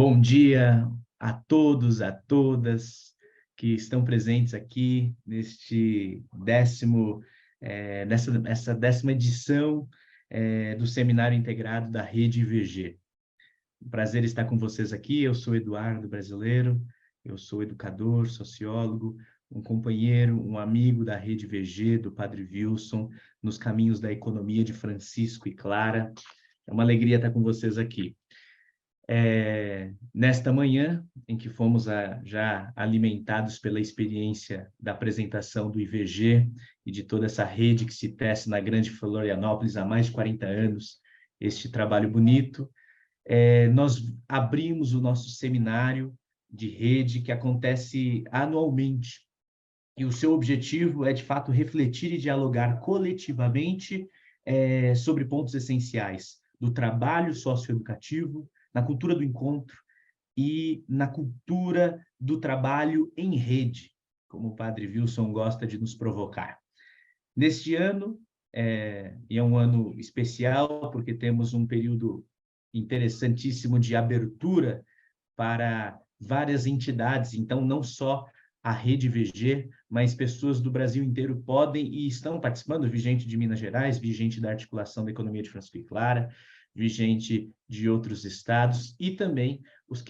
Bom dia a todos, a todas que estão presentes aqui neste essa décima edição do Seminário Integrado da Rede IVG. Um prazer estar com vocês aqui. Eu sou Eduardo Brasileiro, eu sou educador, sociólogo, um companheiro, um amigo da Rede IVG, do Padre Wilson, nos caminhos da economia de Francisco e Clara. É uma alegria estar com vocês aqui. Nesta manhã, em que fomos já alimentados pela experiência da apresentação do IVG e de toda essa rede que se tece na Grande Florianópolis há mais de 40 anos, este trabalho bonito, nós abrimos o nosso seminário de rede que acontece anualmente. E o seu objetivo é, de fato, refletir e dialogar coletivamente sobre pontos essenciais do trabalho socioeducativo, na cultura do encontro e na cultura do trabalho em rede, como o Padre Wilson gosta de nos provocar. Neste ano, e é um ano especial, porque temos um período interessantíssimo de abertura para várias entidades, então não só a Rede VG, mas pessoas do Brasil inteiro podem e estão participando, Vigente de Minas Gerais, Vigente da Articulação da Economia de Francisco e Clara, Vigente de outros estados, e também os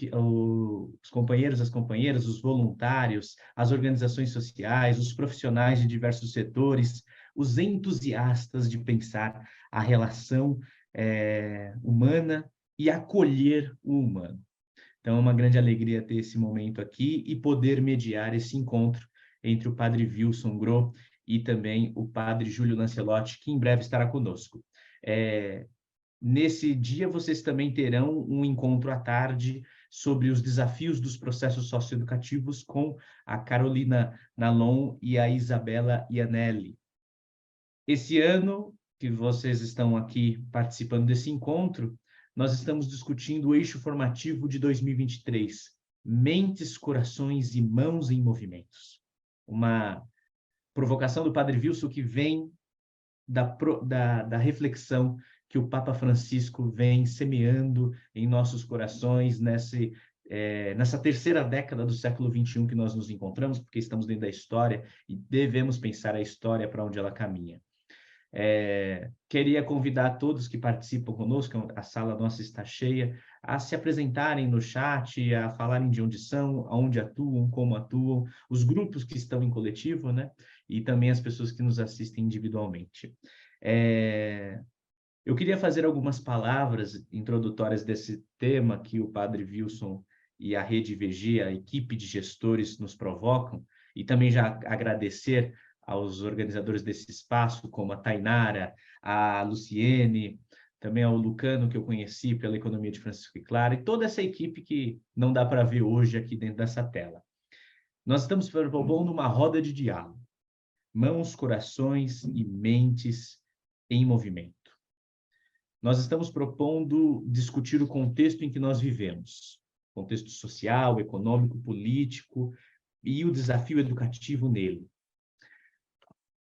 companheiros, as companheiras, os voluntários, as organizações sociais, os profissionais de diversos setores, os entusiastas de pensar a relação humana e acolher o humano. Então, é uma grande alegria ter esse momento aqui e poder mediar esse encontro entre o Padre Wilson Gro e também o Padre Júlio Lancelotti, que em breve estará conosco. Nesse dia, vocês também terão um encontro à tarde sobre os desafios dos processos socioeducativos com a Carolina Nalon e a Isabela Ianelli. Esse ano que vocês estão aqui participando desse encontro, nós estamos discutindo o eixo formativo de 2023, Mentes, Corações e Mãos em Movimentos. Uma provocação do Padre Wilson que vem da reflexão que o Papa Francisco vem semeando em nossos corações nessa terceira década do século XXI que nós nos encontramos, porque estamos dentro da história e devemos pensar a história para onde ela caminha. Queria convidar todos que participam conosco, a sala nossa está cheia, a se apresentarem no chat, a falarem de onde são, aonde atuam, como atuam, os grupos que estão em coletivo, né? E também as pessoas que nos assistem individualmente. Eu queria fazer algumas palavras introdutórias desse tema que o Padre Wilson e a Rede VG, a equipe de gestores, nos provocam, e também já agradecer aos organizadores desse espaço, como a Tainara, a Luciene, também ao Lucano, que eu conheci pela Economia de Francisco e Clara, e toda essa equipe que não dá para ver hoje aqui dentro dessa tela. Nós estamos propondo uma roda de diálogo, mãos, corações e mentes em movimento. Nós estamos propondo discutir o contexto em que nós vivemos, contexto social, econômico, político e o desafio educativo nele.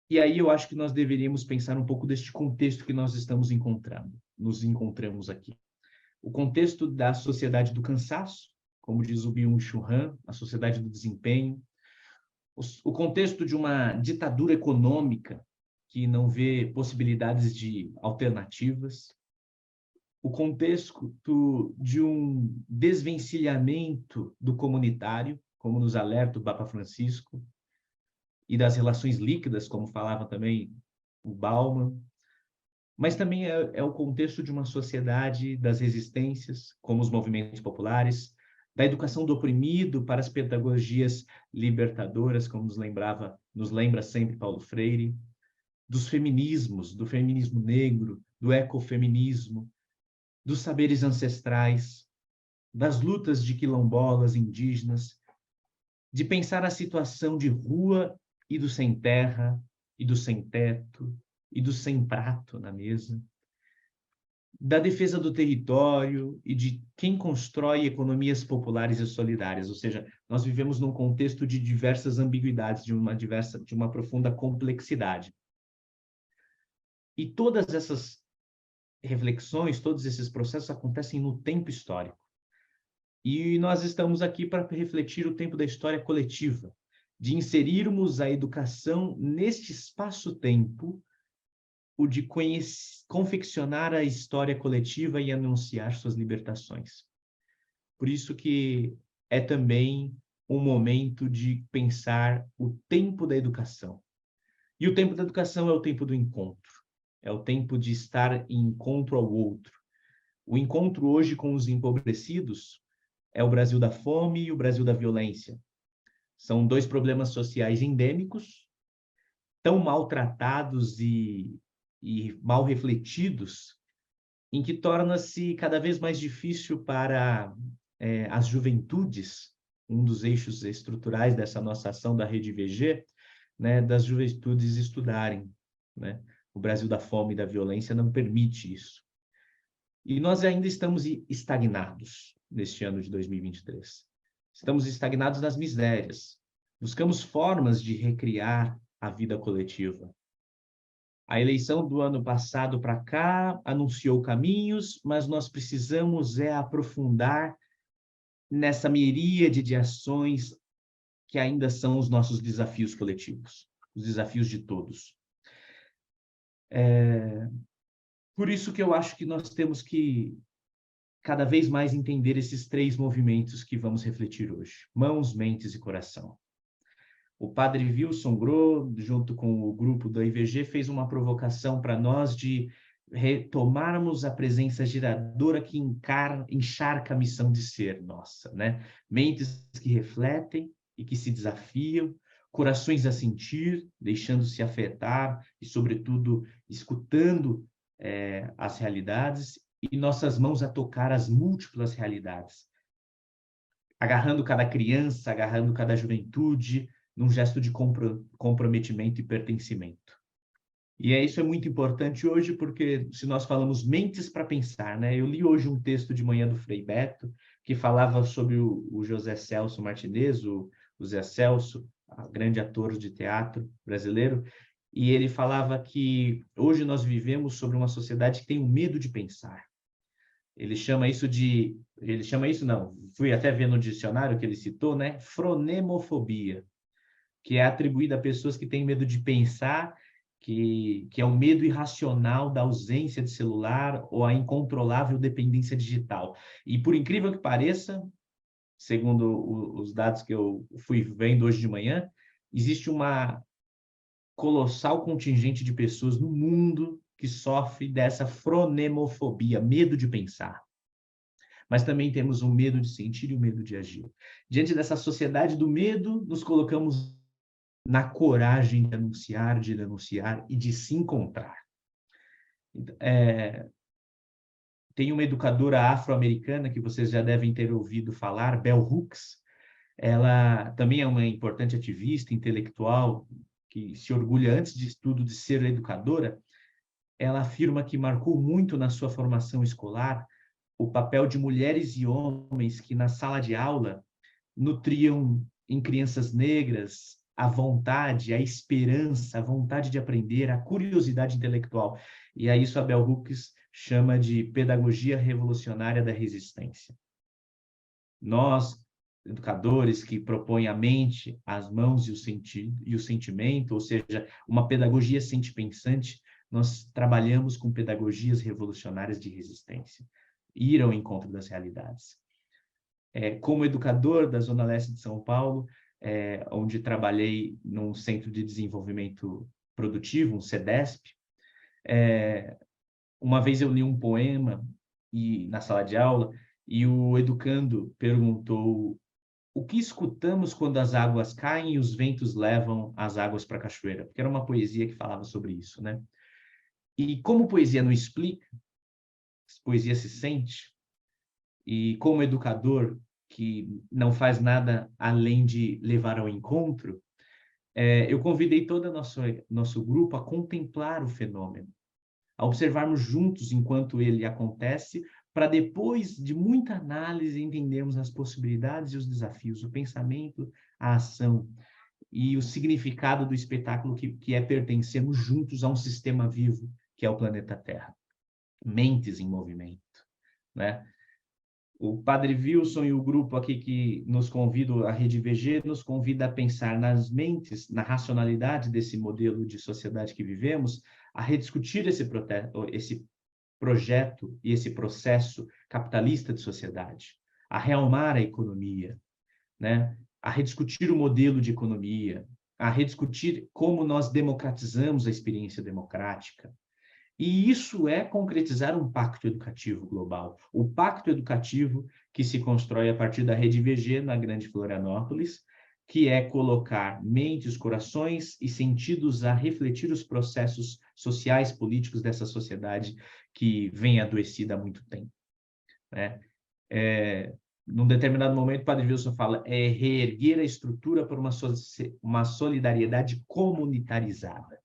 E aí eu acho que nós deveríamos pensar um pouco deste contexto que nós nos encontramos aqui. O contexto da sociedade do cansaço, como diz o Byung-Chul Han, a sociedade do desempenho. O contexto de uma ditadura econômica que não vê possibilidades de alternativas. O contexto de um desvencilhamento do comunitário, como nos alerta o Papa Francisco, e das relações líquidas, como falava também o Bauman, mas também é o contexto de uma sociedade das resistências, como os movimentos populares, da educação do oprimido para as pedagogias libertadoras, como nos lembra sempre Paulo Freire, dos feminismos, do feminismo negro, do ecofeminismo, dos saberes ancestrais, das lutas de quilombolas indígenas, de pensar a situação de rua e do sem terra, e do sem teto, e do sem prato na mesa, da defesa do território e de quem constrói economias populares e solidárias. Ou seja, nós vivemos num contexto de diversas ambiguidades, de uma profunda complexidade. E todas essas reflexões, todos esses processos acontecem no tempo histórico. E nós estamos aqui para refletir o tempo da história coletiva, de inserirmos a educação neste espaço-tempo, o de confeccionar a história coletiva e anunciar suas libertações. Por isso que é também um momento de pensar o tempo da educação. E o tempo da educação é o tempo do encontro, é o tempo de estar em encontro ao outro. O encontro hoje com os empobrecidos é o Brasil da fome e o Brasil da violência. São dois problemas sociais endêmicos, tão maltratados e mal refletidos, em que torna-se cada vez mais difícil para as juventudes, um dos eixos estruturais dessa nossa ação da Rede VG, né, das juventudes estudarem, né? O Brasil da fome e da violência não permite isso. E nós ainda estamos estagnados neste ano de 2023. Estamos estagnados nas misérias. Buscamos formas de recriar a vida coletiva. A eleição do ano passado para cá anunciou caminhos, mas nós precisamos aprofundar nessa miríade de ações que ainda são os nossos desafios coletivos, os desafios de todos. Por isso que eu acho que nós temos que cada vez mais entender esses três movimentos que vamos refletir hoje: mãos, mentes e coração. O padre Wilson Gro, junto com o grupo da IVG, fez uma provocação para nós de retomarmos a presença geradora que encharca a missão de ser nossa, né? Mentes que refletem e que se desafiam, corações a sentir, deixando-se afetar e, sobretudo, escutando as realidades, e nossas mãos a tocar as múltiplas realidades, agarrando cada criança, agarrando cada juventude, num gesto de comprometimento e pertencimento. E isso é muito importante hoje, porque se nós falamos mentes para pensar, né? Eu li hoje um texto de manhã do Frei Beto, que falava sobre o José Celso Martinez, o Zé Celso, grande ator de teatro brasileiro, e ele falava que hoje nós vivemos sobre uma sociedade que tem um medo de pensar. Ele chama isso, não, fui até ver no dicionário que ele citou, né? Fronemofobia, que é atribuída a pessoas que têm medo de pensar, que é o medo irracional da ausência de celular ou a incontrolável dependência digital. E por incrível que pareça, segundo os dados que eu fui vendo hoje de manhã, existe uma colossal contingente de pessoas no mundo que sofre dessa fronemofobia, medo de pensar. Mas também temos o medo de sentir e o medo de agir. Diante dessa sociedade do medo, nos colocamos na coragem de anunciar, de denunciar e de se encontrar. Tem uma educadora afro-americana que vocês já devem ter ouvido falar, Bell Hooks. Ela também é uma importante ativista intelectual que se orgulha, antes de tudo, de ser educadora. Ela afirma que marcou muito na sua formação escolar o papel de mulheres e homens que, na sala de aula, nutriam em crianças negras a vontade, a esperança, a vontade de aprender, a curiosidade intelectual. E a isso a Bell Hooks chama de pedagogia revolucionária da resistência. Nós, educadores que propõem a mente, as mãos e o sentimento, ou seja, uma pedagogia sente-pensante, nós trabalhamos com pedagogias revolucionárias de resistência, ir ao encontro das realidades. Como educador da Zona Leste de São Paulo, onde trabalhei num centro de desenvolvimento produtivo, um CEDESP, uma vez eu li um poema na sala de aula e o educando perguntou: o que escutamos quando as águas caem e os ventos levam as águas para a cachoeira? Porque era uma poesia que falava sobre isso, né? E como poesia não explica, poesia se sente, e como educador que não faz nada além de levar ao encontro, eu convidei todo o nosso grupo a contemplar o fenômeno, a observarmos juntos enquanto ele acontece, para depois de muita análise entendermos as possibilidades e os desafios, o pensamento, a ação e o significado do espetáculo que é pertencermos juntos a um sistema vivo que é o planeta Terra. Mentes em movimento, né? O Padre Wilson e o grupo aqui que nos convida, a Rede VG, nos convida a pensar nas mentes, na racionalidade desse modelo de sociedade que vivemos, a rediscutir esse projeto e esse processo capitalista de sociedade, a realmar a economia, né? A rediscutir o modelo de economia, a rediscutir como nós democratizamos a experiência democrática. E isso é concretizar um pacto educativo global. O pacto educativo que se constrói a partir da Rede VG na Grande Florianópolis, que é colocar mentes, corações e sentidos a refletir os processos sociais, políticos dessa sociedade que vem adoecida há muito tempo, né? Num determinado momento, o Padre Wilson fala, reerguer a estrutura por uma solidariedade comunitarizada.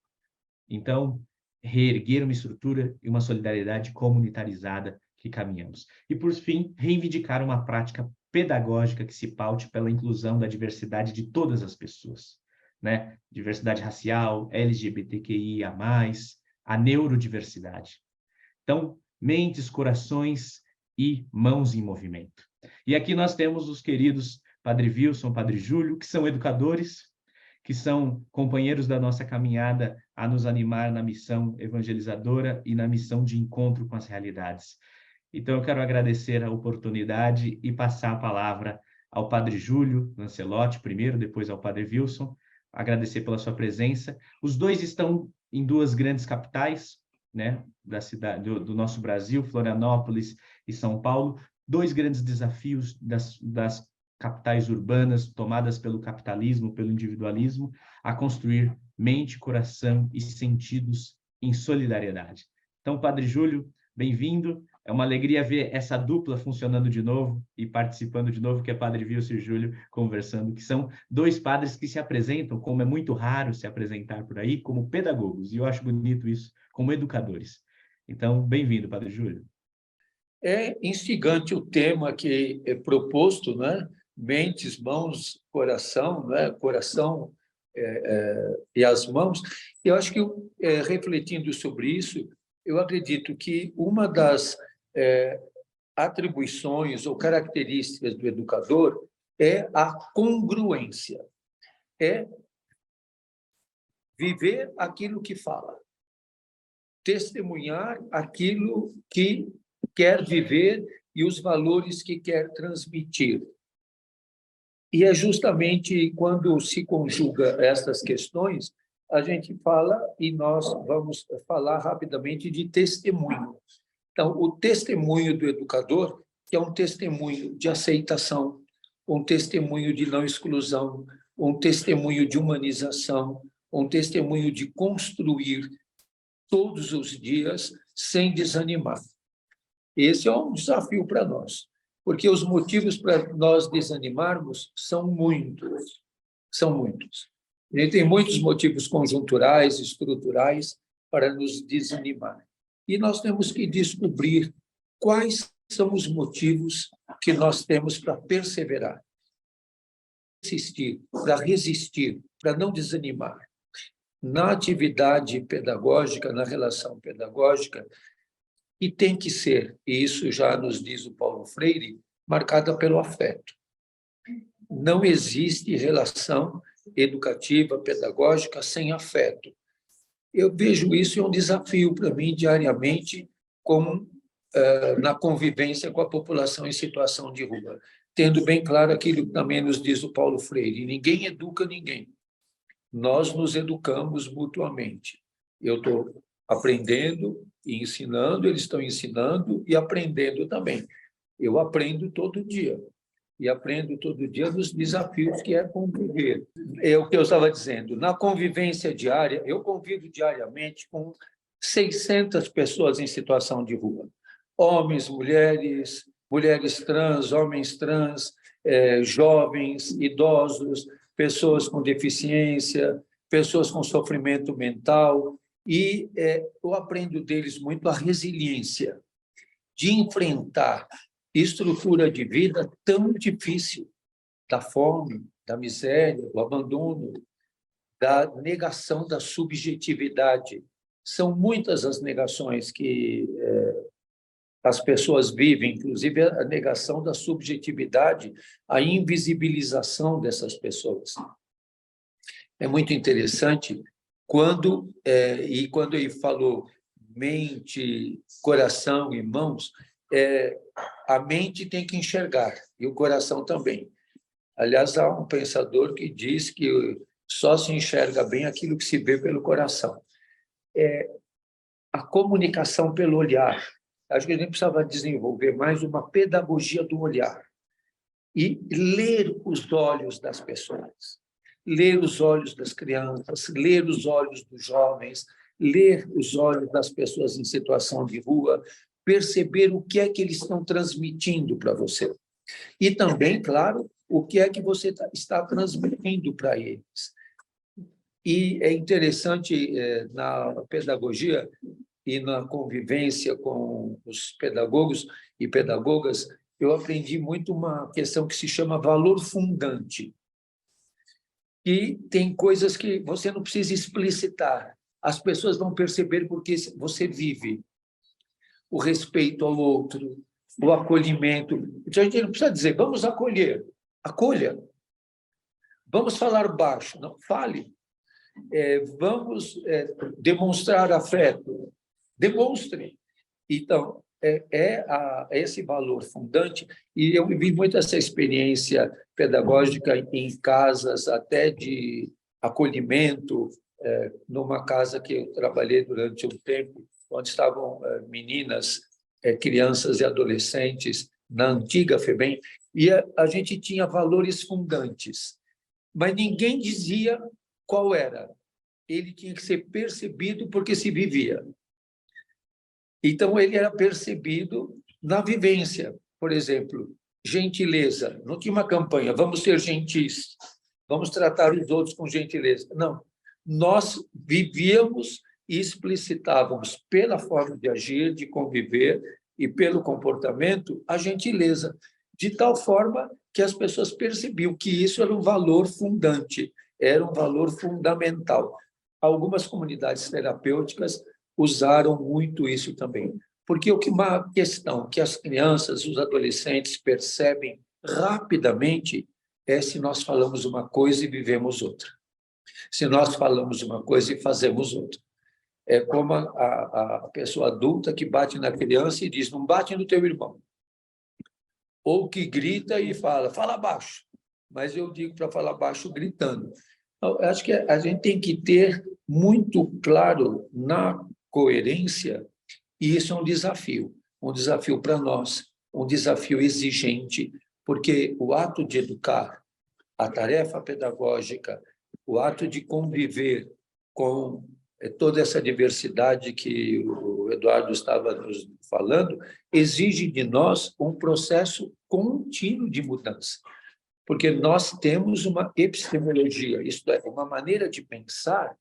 Então, reerguer uma estrutura e uma solidariedade comunitarizada que caminhamos. E, por fim, reivindicar uma prática pedagógica que se paute pela inclusão da diversidade de todas as pessoas, né? Diversidade racial, LGBTQIA+, a neurodiversidade. Então, mentes, corações e mãos em movimento. E aqui nós temos os queridos Padre Wilson, Padre Júlio, que são educadores, que são companheiros da nossa caminhada a nos animar na missão evangelizadora e na missão de encontro com as realidades. Então, eu quero agradecer a oportunidade e passar a palavra ao Padre Júlio Lancelotti, primeiro, depois ao Padre Wilson, agradecer pela sua presença. Os dois estão em duas grandes capitais, né, da cidade, do nosso Brasil, Florianópolis e São Paulo, dois grandes desafios das capitais urbanas tomadas pelo capitalismo, pelo individualismo, a construir mente, coração e sentidos em solidariedade. Então, Padre Júlio, bem-vindo. É uma alegria ver essa dupla funcionando de novo e participando de novo, que é Padre Wilson e Júlio conversando, que são dois padres que se apresentam, como é muito raro se apresentar por aí, como pedagogos, e eu acho bonito isso, como educadores. Então, bem-vindo, Padre Júlio. É instigante o tema que é proposto, né? Mentes, mãos, coração, né? Coração e as mãos. Eu acho que, refletindo sobre isso, eu acredito que uma das atribuições ou características do educador é a congruência, é viver aquilo que fala, testemunhar aquilo que quer viver e os valores que quer transmitir. E é justamente quando se conjuga essas questões, a gente fala, e nós vamos falar rapidamente de testemunho. Então, o testemunho do educador, que é um testemunho de aceitação, um testemunho de não exclusão, um testemunho de humanização, um testemunho de construir todos os dias sem desanimar. Esse é um desafio para nós, porque os motivos para nós desanimarmos são muitos, são muitos. A gente tem muitos motivos conjunturais, estruturais, para nos desanimar. E nós temos que descobrir quais são os motivos que nós temos para perseverar, para resistir, para não desanimar. Na atividade pedagógica, na relação pedagógica, e tem que ser, e isso já nos diz o Paulo Freire, marcada pelo afeto. Não existe relação educativa, pedagógica sem afeto. Eu vejo isso um desafio para mim diariamente, na convivência com a população em situação de rua, tendo bem claro aquilo que também nos diz o Paulo Freire: ninguém educa ninguém. Nós nos educamos mutuamente. Eu estou aprendendo e ensinando, eles estão ensinando e aprendendo também. Eu aprendo todo dia. E aprendo todo dia dos desafios que é conviver. É o que eu estava dizendo. Na convivência diária, eu convivo diariamente com 600 pessoas em situação de rua. Homens, mulheres, mulheres trans, homens trans, jovens, idosos, pessoas com deficiência, pessoas com sofrimento mental, e eu aprendo deles muito a resiliência de enfrentar estrutura de vida tão difícil, da fome, da miséria, do abandono, da negação da subjetividade. São muitas as negações que as pessoas vivem, inclusive a negação da subjetividade, a invisibilização dessas pessoas. É muito interessante quando ele falou mente, coração e mãos, a mente tem que enxergar, e o coração também. Aliás, há um pensador que diz que só se enxerga bem aquilo que se vê pelo coração. A comunicação pelo olhar. Acho que a gente precisava desenvolver mais uma pedagogia do olhar e ler os olhos das pessoas, ler os olhos das crianças, ler os olhos dos jovens, ler os olhos das pessoas em situação de rua, perceber o que é que eles estão transmitindo para você. E também, claro, o que é que você está transmitindo para eles. E é interessante, na pedagogia e na convivência com os pedagogos e pedagogas, eu aprendi muito uma questão que se chama valor fundante. E tem coisas que você não precisa explicitar. As pessoas vão perceber porque você vive. O respeito ao outro, o acolhimento. Então, a gente não precisa dizer, vamos acolher. Acolha. Vamos falar baixo. Não, fale. Vamos demonstrar afeto. Demonstre. Então, esse valor fundante, e eu vivi muito essa experiência pedagógica em casas, até de acolhimento, numa casa que eu trabalhei durante um tempo, onde estavam meninas, crianças e adolescentes, na antiga FEBEM, e a gente tinha valores fundantes, mas ninguém dizia qual era. Ele tinha que ser percebido porque se vivia. Então, ele era percebido na vivência. Por exemplo, gentileza. Não tinha uma campanha, vamos ser gentis, vamos tratar os outros com gentileza. Não. Nós vivíamos e explicitávamos, pela forma de agir, de conviver e pelo comportamento, a gentileza, de tal forma que as pessoas percebiam que isso era um valor fundante, era um valor fundamental. Algumas comunidades terapêuticas usaram muito isso também. Porque uma questão que as crianças, os adolescentes percebem rapidamente é se nós falamos uma coisa e vivemos outra. Se nós falamos uma coisa e fazemos outra. É como a pessoa adulta que bate na criança e diz, não bate no teu irmão. Ou que grita e fala baixo. Mas eu digo para falar baixo gritando. Então, eu acho que a gente tem que ter muito claro na coerência, e isso é um desafio para nós, um desafio exigente, porque o ato de educar, a tarefa pedagógica, o ato de conviver com toda essa diversidade que o Eduardo estava nos falando, exige de nós um processo contínuo de mudança, porque nós temos uma epistemologia, isto é, uma maneira de pensar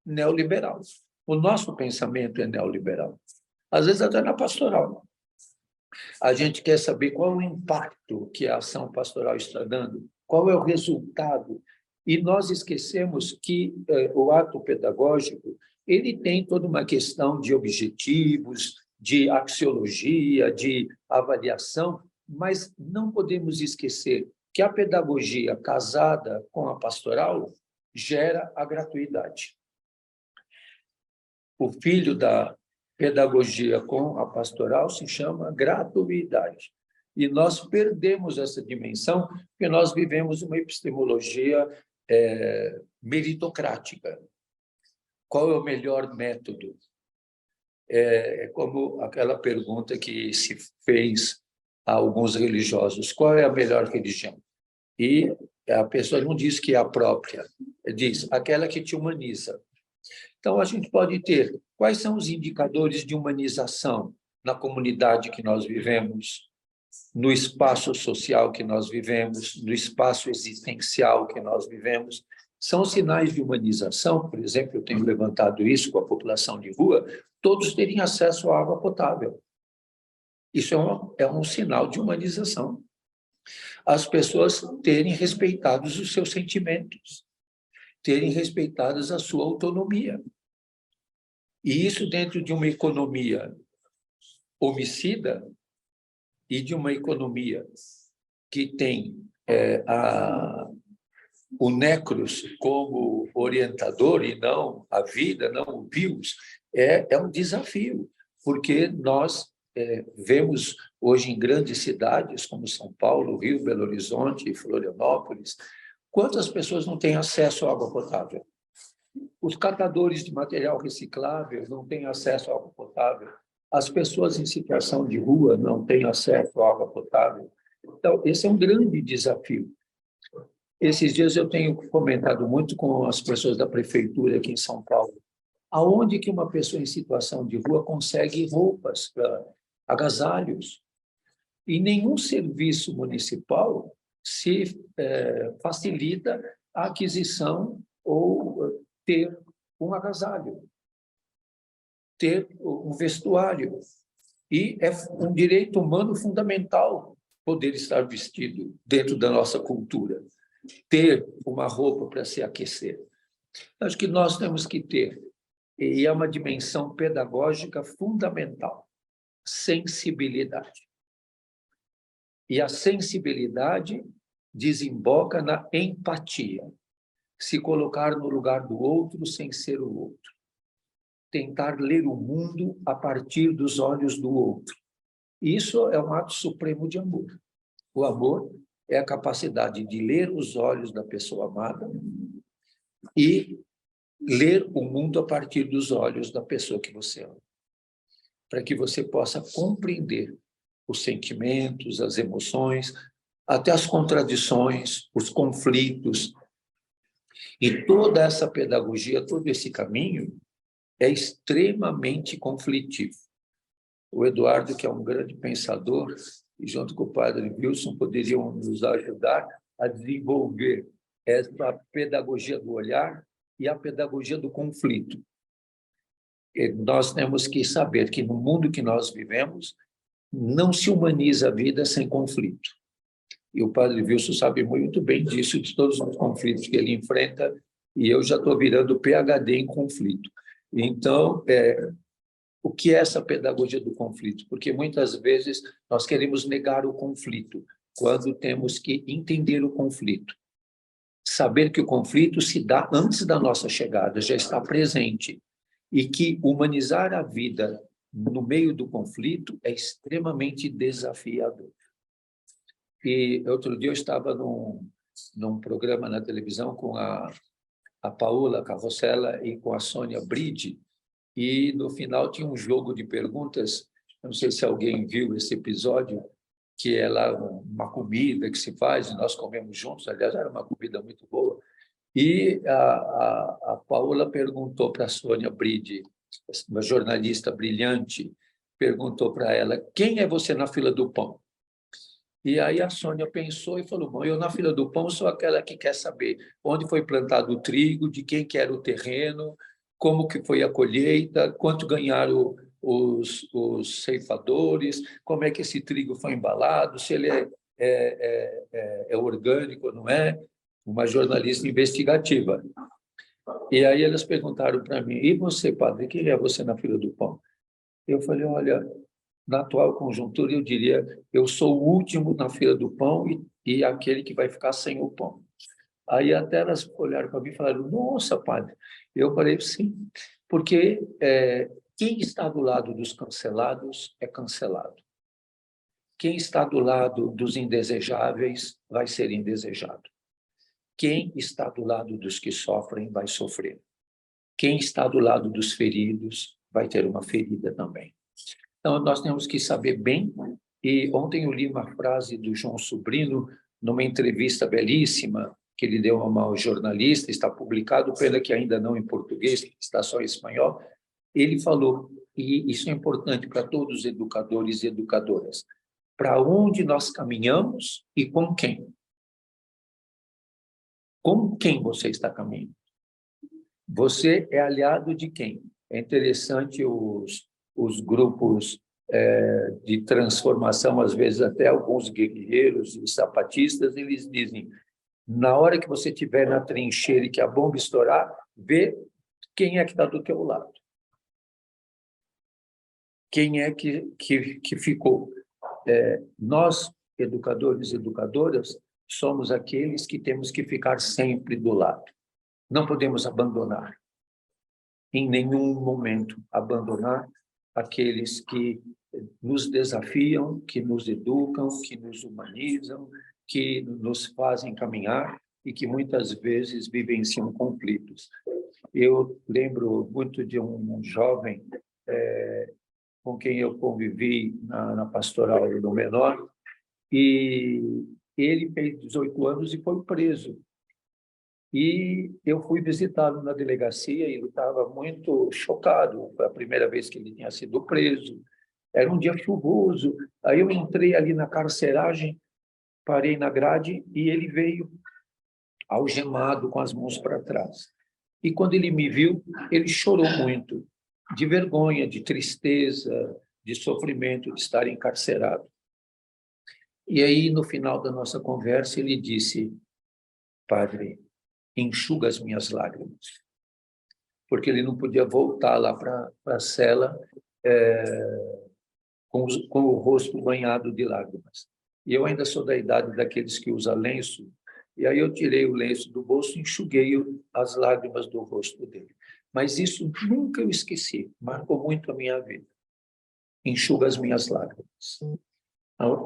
neoliberal. O nosso pensamento é neoliberal, às vezes até na pastoral. A gente quer saber qual é o impacto que a ação pastoral está dando, qual é o resultado, e nós esquecemos que o ato pedagógico ele tem toda uma questão de objetivos, de axiologia, de avaliação, mas não podemos esquecer que a pedagogia casada com a pastoral gera a gratuidade. O filho da pedagogia com a pastoral se chama gratuidade. E nós perdemos essa dimensão porque nós vivemos uma epistemologia meritocrática. Qual é o melhor método? É como aquela pergunta que se fez a alguns religiosos, qual é a melhor religião? E a pessoa não diz que é a própria, diz aquela que te humaniza. Então, a gente pode ter quais são os indicadores de humanização na comunidade que nós vivemos, no espaço social que nós vivemos, no espaço existencial que nós vivemos. São sinais de humanização, por exemplo, eu tenho levantado isso com a população de rua, todos terem acesso à água potável. Isso é um sinal de humanização. As pessoas terem respeitados os seus sentimentos, terem respeitadas a sua autonomia. E isso dentro de uma economia homicida e de uma economia que tem o necros como orientador e não a vida, não o bios, é um desafio, porque nós vemos hoje em grandes cidades como São Paulo, Rio, Belo Horizonte e Florianópolis, quantas pessoas não têm acesso à água potável? Os catadores de material reciclável não têm acesso à água potável. As pessoas em situação de rua não têm acesso à água potável. Então, esse é um grande desafio. Esses dias eu tenho comentado muito com as pessoas da prefeitura aqui em São Paulo. Aonde que uma pessoa em situação de rua consegue roupas, agasalhos? E nenhum serviço municipal se facilita a aquisição ou ter um agasalho, ter um vestuário. E é um direito humano fundamental poder estar vestido dentro da nossa cultura, ter uma roupa para se aquecer. Acho que nós temos que ter, e é uma dimensão pedagógica fundamental, sensibilidade. E a sensibilidade desemboca na empatia, se colocar no lugar do outro sem ser o outro. Tentar ler o mundo a partir dos olhos do outro. Isso é um ato supremo de amor. O amor é a capacidade de ler os olhos da pessoa amada e ler o mundo a partir dos olhos da pessoa que você ama, para que você possa compreender os sentimentos, as emoções, até as contradições, os conflitos. E toda essa pedagogia, todo esse caminho é extremamente conflitivo. O Eduardo, que é um grande pensador, e junto com o padre Wilson, poderiam nos ajudar a desenvolver essa pedagogia do olhar e a pedagogia do conflito. E nós temos que saber que no mundo que nós vivemos, não se humaniza a vida sem conflito. E o padre Wilson sabe muito bem disso, de todos os conflitos que ele enfrenta, e eu já estou virando PhD em conflito. Então, o que é essa pedagogia do conflito? Porque muitas vezes nós queremos negar o conflito, quando temos que entender o conflito. Saber que o conflito se dá antes da nossa chegada, já está presente. E que humanizar a vida no meio do conflito é extremamente desafiador. E outro dia eu estava num programa na televisão com a Paola Carrossela e com a Sônia Bride, e no final tinha um jogo de perguntas, não sei se alguém viu esse episódio, que é lá uma comida que se faz, e nós comemos juntos, aliás, era uma comida muito boa, e a Paola perguntou para a Sônia Bride, uma jornalista brilhante, perguntou para ela, quem é você na fila do pão? E aí a Sônia pensou e falou, bom, eu na fila do pão sou aquela que quer saber onde foi plantado o trigo, de quem que era o terreno, como que foi a colheita, quanto ganharam os ceifadores, como é que esse trigo foi embalado, se ele é orgânico ou não é, uma jornalista investigativa. E aí elas perguntaram para mim, e você, padre, quem é você na fila do pão? Eu falei, olha, na atual conjuntura, eu diria, eu sou o último na fila do pão e aquele que vai ficar sem o pão. Aí até elas olharam para mim e falaram, nossa, padre. Eu falei, sim, porque quem está do lado dos cancelados é cancelado. Quem está do lado dos indesejáveis vai ser indesejado. Quem está do lado dos que sofrem vai sofrer. Quem está do lado dos feridos vai ter uma ferida também. Então, nós temos que saber bem, e ontem eu li uma frase do João Sobrinho, numa entrevista belíssima, que ele deu a uma jornalista, está publicado, pena que ainda não em português, está só em espanhol. Ele falou, e isso é importante para todos os educadores e educadoras, para onde nós caminhamos e com quem? Com quem você está caminhando? Você é aliado de quem? É interessante os grupos de transformação, às vezes até alguns guerreiros e zapatistas, eles dizem, na hora que você estiver na trincheira e que a bomba estourar, vê quem é que está do teu lado. quem é que ficou? Nós, educadores e educadoras, somos aqueles que temos que ficar sempre do lado. Não podemos abandonar, em nenhum momento, abandonar aqueles que nos desafiam, que nos educam, que nos humanizam, que nos fazem caminhar e que muitas vezes vivenciam conflitos. Eu lembro muito de um jovem com quem eu convivi na pastoral do menor, e ele fez 18 anos e foi preso. E eu fui visitá-lo na delegacia e ele estava muito chocado. Foi a primeira vez que ele tinha sido preso. Era um dia chuvoso. Aí eu entrei ali na carceragem, parei na grade e ele veio algemado com as mãos para trás. E quando ele me viu, ele chorou muito, de vergonha, de tristeza, de sofrimento de estar encarcerado. E aí, no final da nossa conversa, ele disse: Padre, enxuga as minhas lágrimas. Porque ele não podia voltar lá para a cela com o rosto banhado de lágrimas. E eu ainda sou da idade daqueles que usa lenço, e aí eu tirei o lenço do bolso e enxuguei as lágrimas do rosto dele. Mas isso nunca eu esqueci, marcou muito a minha vida. Enxuga as minhas lágrimas.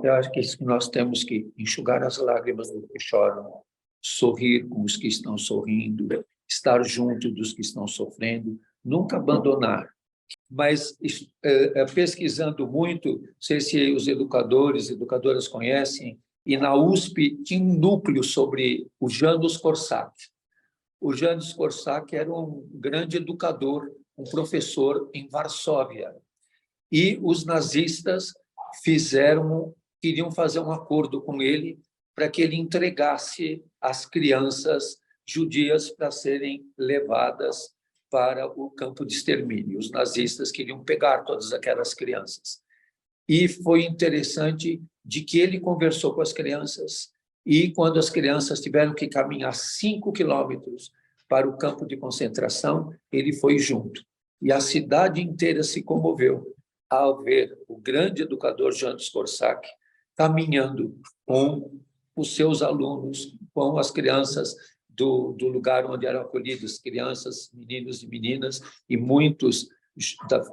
Eu acho que nós temos que enxugar as lágrimas dos que choram, sorrir com os que estão sorrindo, estar junto dos que estão sofrendo, nunca abandonar. Mas, pesquisando muito, não sei se os educadores e educadoras conhecem, e na USP tinha um núcleo sobre o János Korczak. O János Korczak era um grande educador, um professor em Varsóvia. E os nazistas queriam fazer um acordo com ele para que ele entregasse as crianças judias para serem levadas para o campo de extermínio. Os nazistas queriam pegar todas aquelas crianças. E foi interessante de que ele conversou com as crianças e, quando as crianças tiveram que caminhar 5 quilômetros para o campo de concentração, ele foi junto. E a cidade inteira se comoveu ao ver o grande educador János Korczak caminhando com os seus alunos, com as crianças do lugar onde eram acolhidas, crianças, meninos e meninas, e muitos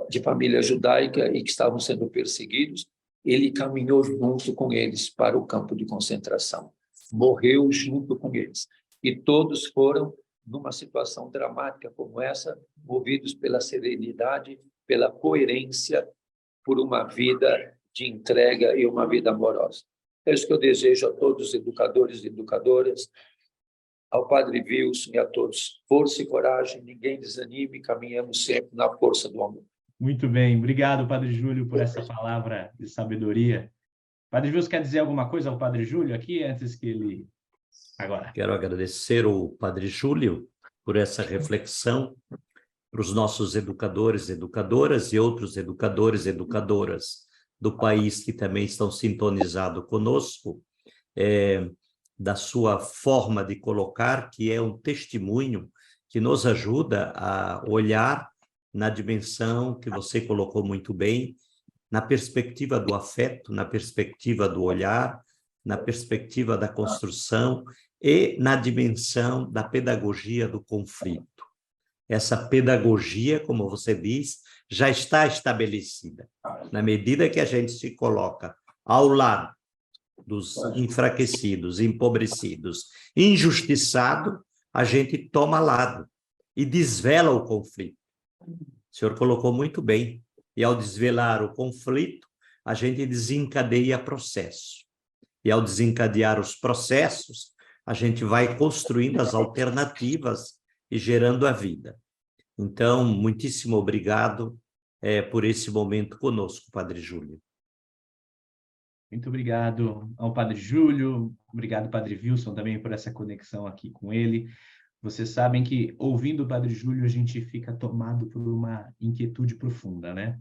de família judaica e que estavam sendo perseguidos. Ele caminhou junto com eles para o campo de concentração, morreu junto com eles. E todos foram, numa situação dramática como essa, movidos pela serenidade, pela coerência, por uma vida de entrega e uma vida amorosa. É isso que eu desejo a todos os educadores e educadoras, ao Padre Wilson e a todos. Força e coragem, ninguém desanime, caminhamos sempre na força do amor. Muito bem, obrigado, Padre Júlio, por essa palavra de sabedoria. Padre Wilson quer dizer alguma coisa ao Padre Júlio aqui, antes que ele... Agora. Quero agradecer ao Padre Júlio por essa reflexão, para os nossos educadores, educadoras e outros educadores e educadoras do país que também estão sintonizados conosco, da sua forma de colocar, que é um testemunho que nos ajuda a olhar na dimensão que você colocou muito bem, na perspectiva do afeto, na perspectiva do olhar, na perspectiva da construção e na dimensão da pedagogia do conflito. Essa pedagogia, como você diz, já está estabelecida. Na medida que a gente se coloca ao lado dos enfraquecidos, empobrecidos, injustiçados, a gente toma lado e desvela o conflito. O senhor colocou muito bem. E ao desvelar o conflito, a gente desencadeia processo. E ao desencadear os processos, a gente vai construindo as alternativas e gerando a vida. Então, muitíssimo obrigado por esse momento conosco, Padre Júlio. Muito obrigado ao Padre Júlio, obrigado, Padre Wilson, também por essa conexão aqui com ele. Vocês sabem que, ouvindo o Padre Júlio, a gente fica tomado por uma inquietude profunda, né?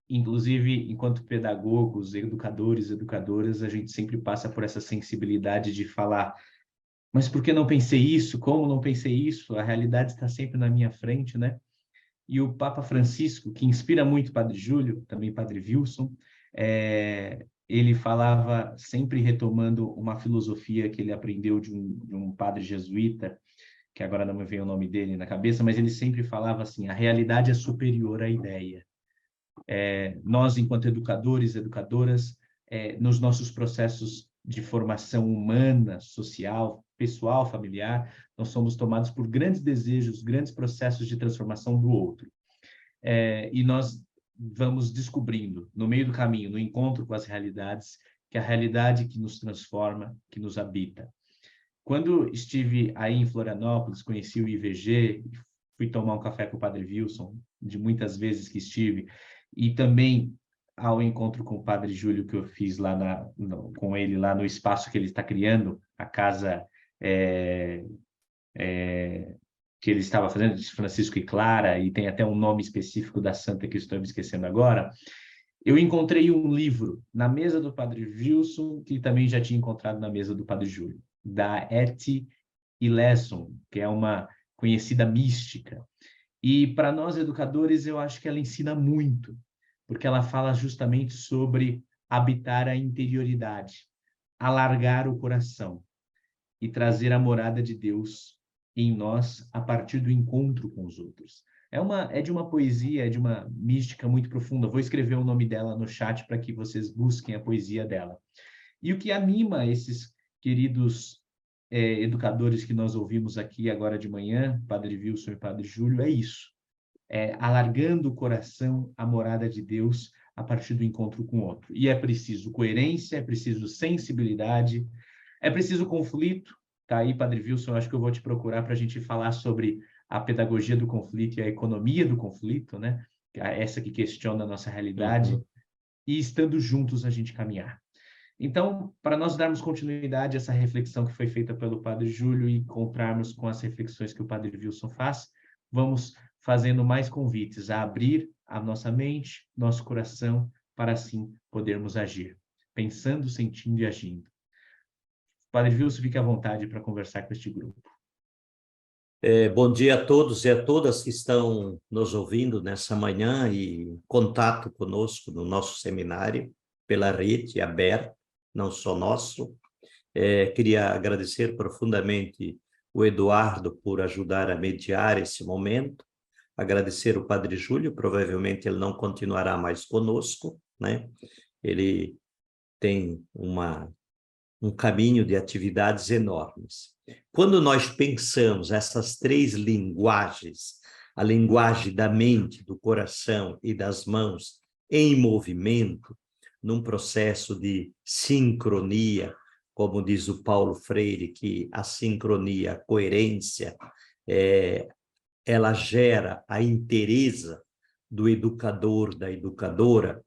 Inclusive, enquanto pedagogos, educadores, educadoras, a gente sempre passa por essa sensibilidade de falar: mas por que não pensei isso? Como não pensei isso? A realidade está sempre na minha frente, né? E o Papa Francisco, que inspira muito o Padre Júlio, também Padre Wilson, ele falava, sempre retomando uma filosofia que ele aprendeu de um padre jesuíta, que agora não me vem o nome dele na cabeça, mas ele sempre falava assim: a realidade é superior à ideia. Nós, enquanto educadores, educadoras, nos nossos processos de formação humana, social, pessoal, familiar, nós somos tomados por grandes desejos, grandes processos de transformação do outro. E nós vamos descobrindo, no meio do caminho, no encontro com as realidades, que a realidade que nos transforma, que nos habita. Quando estive aí em Florianópolis, conheci o IVG, fui tomar um café com o Padre Wilson, de muitas vezes que estive, e também ao encontro com o Padre Júlio que eu fiz lá com ele lá no espaço que ele está criando, a casa que ele estava fazendo, de Francisco e Clara, e tem até um nome específico da santa que eu estou me esquecendo agora. Eu encontrei um livro na mesa do Padre Wilson, que também já tinha encontrado na mesa do Padre Júlio, da Etty Hillesum, que é uma conhecida mística. E para nós educadores, eu acho que ela ensina muito, porque ela fala justamente sobre habitar a interioridade, alargar o coração e trazer a morada de Deus em nós a partir do encontro com os outros. É de uma poesia, é de uma mística muito profunda. Vou escrever o nome dela no chat para que vocês busquem a poesia dela. E o que anima esses queridos educadores que nós ouvimos aqui agora de manhã, Padre Wilson e Padre Júlio, é isso. Alargando o coração à morada de Deus a partir do encontro com o outro. E é preciso coerência, é preciso sensibilidade, é preciso conflito. Tá aí, Padre Wilson, eu acho que eu vou te procurar para a gente falar sobre a pedagogia do conflito e a economia do conflito, né? Essa que questiona a nossa realidade. E estando juntos a gente caminhar. Então, para nós darmos continuidade a essa reflexão que foi feita pelo Padre Júlio e encontrarmos com as reflexões que o Padre Wilson faz, vamos fazendo mais convites a abrir a nossa mente, nosso coração, para assim podermos agir, pensando, sentindo e agindo. Padre Wilson, fique à vontade para conversar com este grupo. Bom dia a todos e a todas que estão nos ouvindo nessa manhã e em contato conosco no nosso seminário, pela rede aberta, não só nosso. Queria agradecer profundamente o Eduardo por ajudar a mediar esse momento, agradecer o Padre Júlio, provavelmente ele não continuará mais conosco, né? Ele tem um caminho de atividades enormes. Quando nós pensamos essas três linguagens, a linguagem da mente, do coração e das mãos em movimento, num processo de sincronia, como diz o Paulo Freire, que a sincronia, a coerência, ela gera a inteireza do educador, da educadora,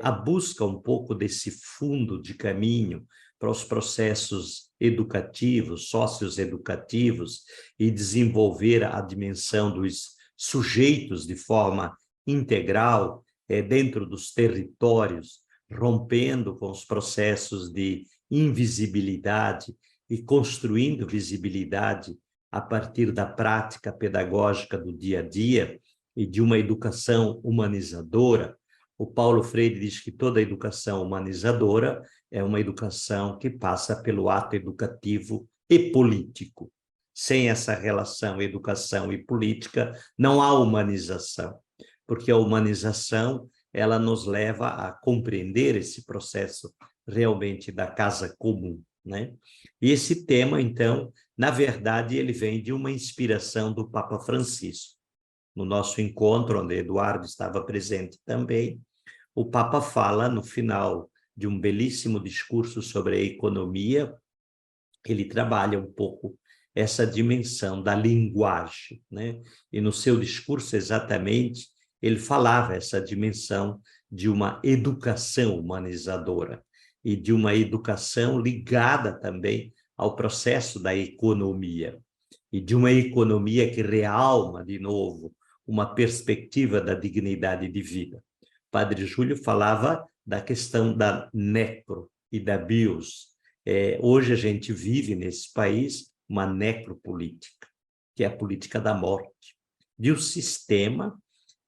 a busca um pouco desse fundo de caminho para os processos educativos, socioeducativos e desenvolver a dimensão dos sujeitos de forma integral dentro dos territórios, rompendo com os processos de invisibilidade e construindo visibilidade a partir da prática pedagógica do dia a dia e de uma educação humanizadora. O Paulo Freire diz que toda educação humanizadora é uma educação que passa pelo ato educativo e político. Sem essa relação educação e política, não há humanização, porque a humanização ela nos leva a compreender esse processo realmente da casa comum, né? E esse tema, então, na verdade, ele vem de uma inspiração do Papa Francisco. No nosso encontro, onde Eduardo estava presente também, o Papa fala, no final de um belíssimo discurso sobre a economia, ele trabalha um pouco essa dimensão da linguagem, né? E no seu discurso, exatamente, ele falava essa dimensão de uma educação humanizadora e de uma educação ligada também ao processo da economia, e de uma economia que realma, de novo, uma perspectiva da dignidade de vida. Padre Júlio falava da questão da necro e da bios. Hoje a gente vive nesse país uma necropolítica, que é a política da morte, de um sistema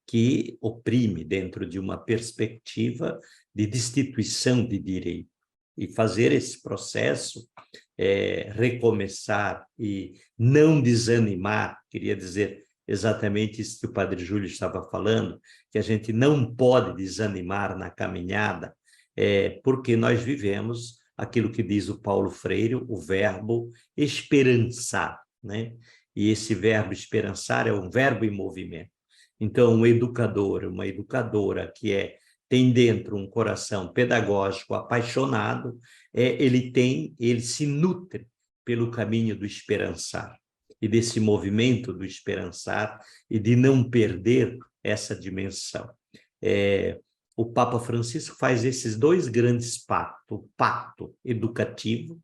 que oprime dentro de uma perspectiva de destituição de direito. E fazer esse processo, recomeçar e não desanimar, queria dizer exatamente isso que o Padre Júlio estava falando, que a gente não pode desanimar na caminhada, porque nós vivemos aquilo que diz o Paulo Freire, o verbo esperançar, né? E esse verbo esperançar é um verbo em movimento. Então, um educador, uma educadora que tem dentro um coração pedagógico apaixonado, ele se nutre pelo caminho do esperançar, e desse movimento do esperançar, e de não perder essa dimensão. O Papa Francisco faz esses dois grandes pactos, o pacto educativo,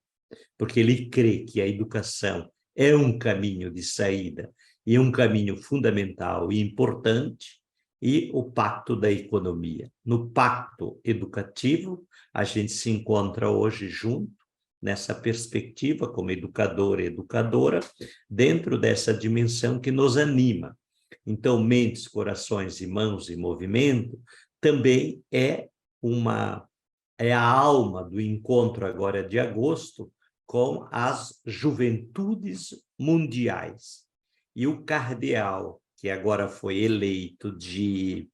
porque ele crê que a educação é um caminho de saída e um caminho fundamental e importante, e o pacto da economia. No pacto educativo, a gente se encontra hoje junto, nessa perspectiva, como educador e educadora, dentro dessa dimensão que nos anima. Então, mentes, corações e mãos em movimento também é a alma do encontro agora de agosto com as juventudes mundiais. E o cardeal, que agora foi eleito de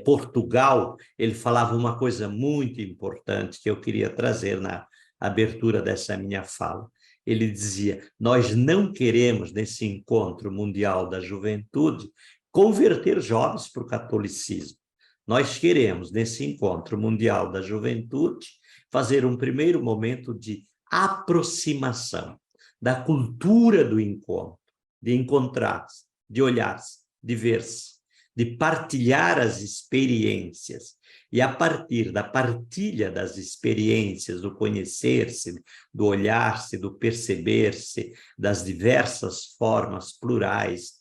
Portugal, ele falava uma coisa muito importante que eu queria trazer na abertura dessa minha fala. Ele dizia: nós não queremos, nesse encontro mundial da juventude, converter jovens para o catolicismo. Nós queremos, nesse encontro mundial da juventude, fazer um primeiro momento de aproximação da cultura do encontro, de encontrar-se, de olhar-se, de ver-se, de partilhar as experiências. E a partir da partilha das experiências, do conhecer-se, do olhar-se, do perceber-se, das diversas formas plurais,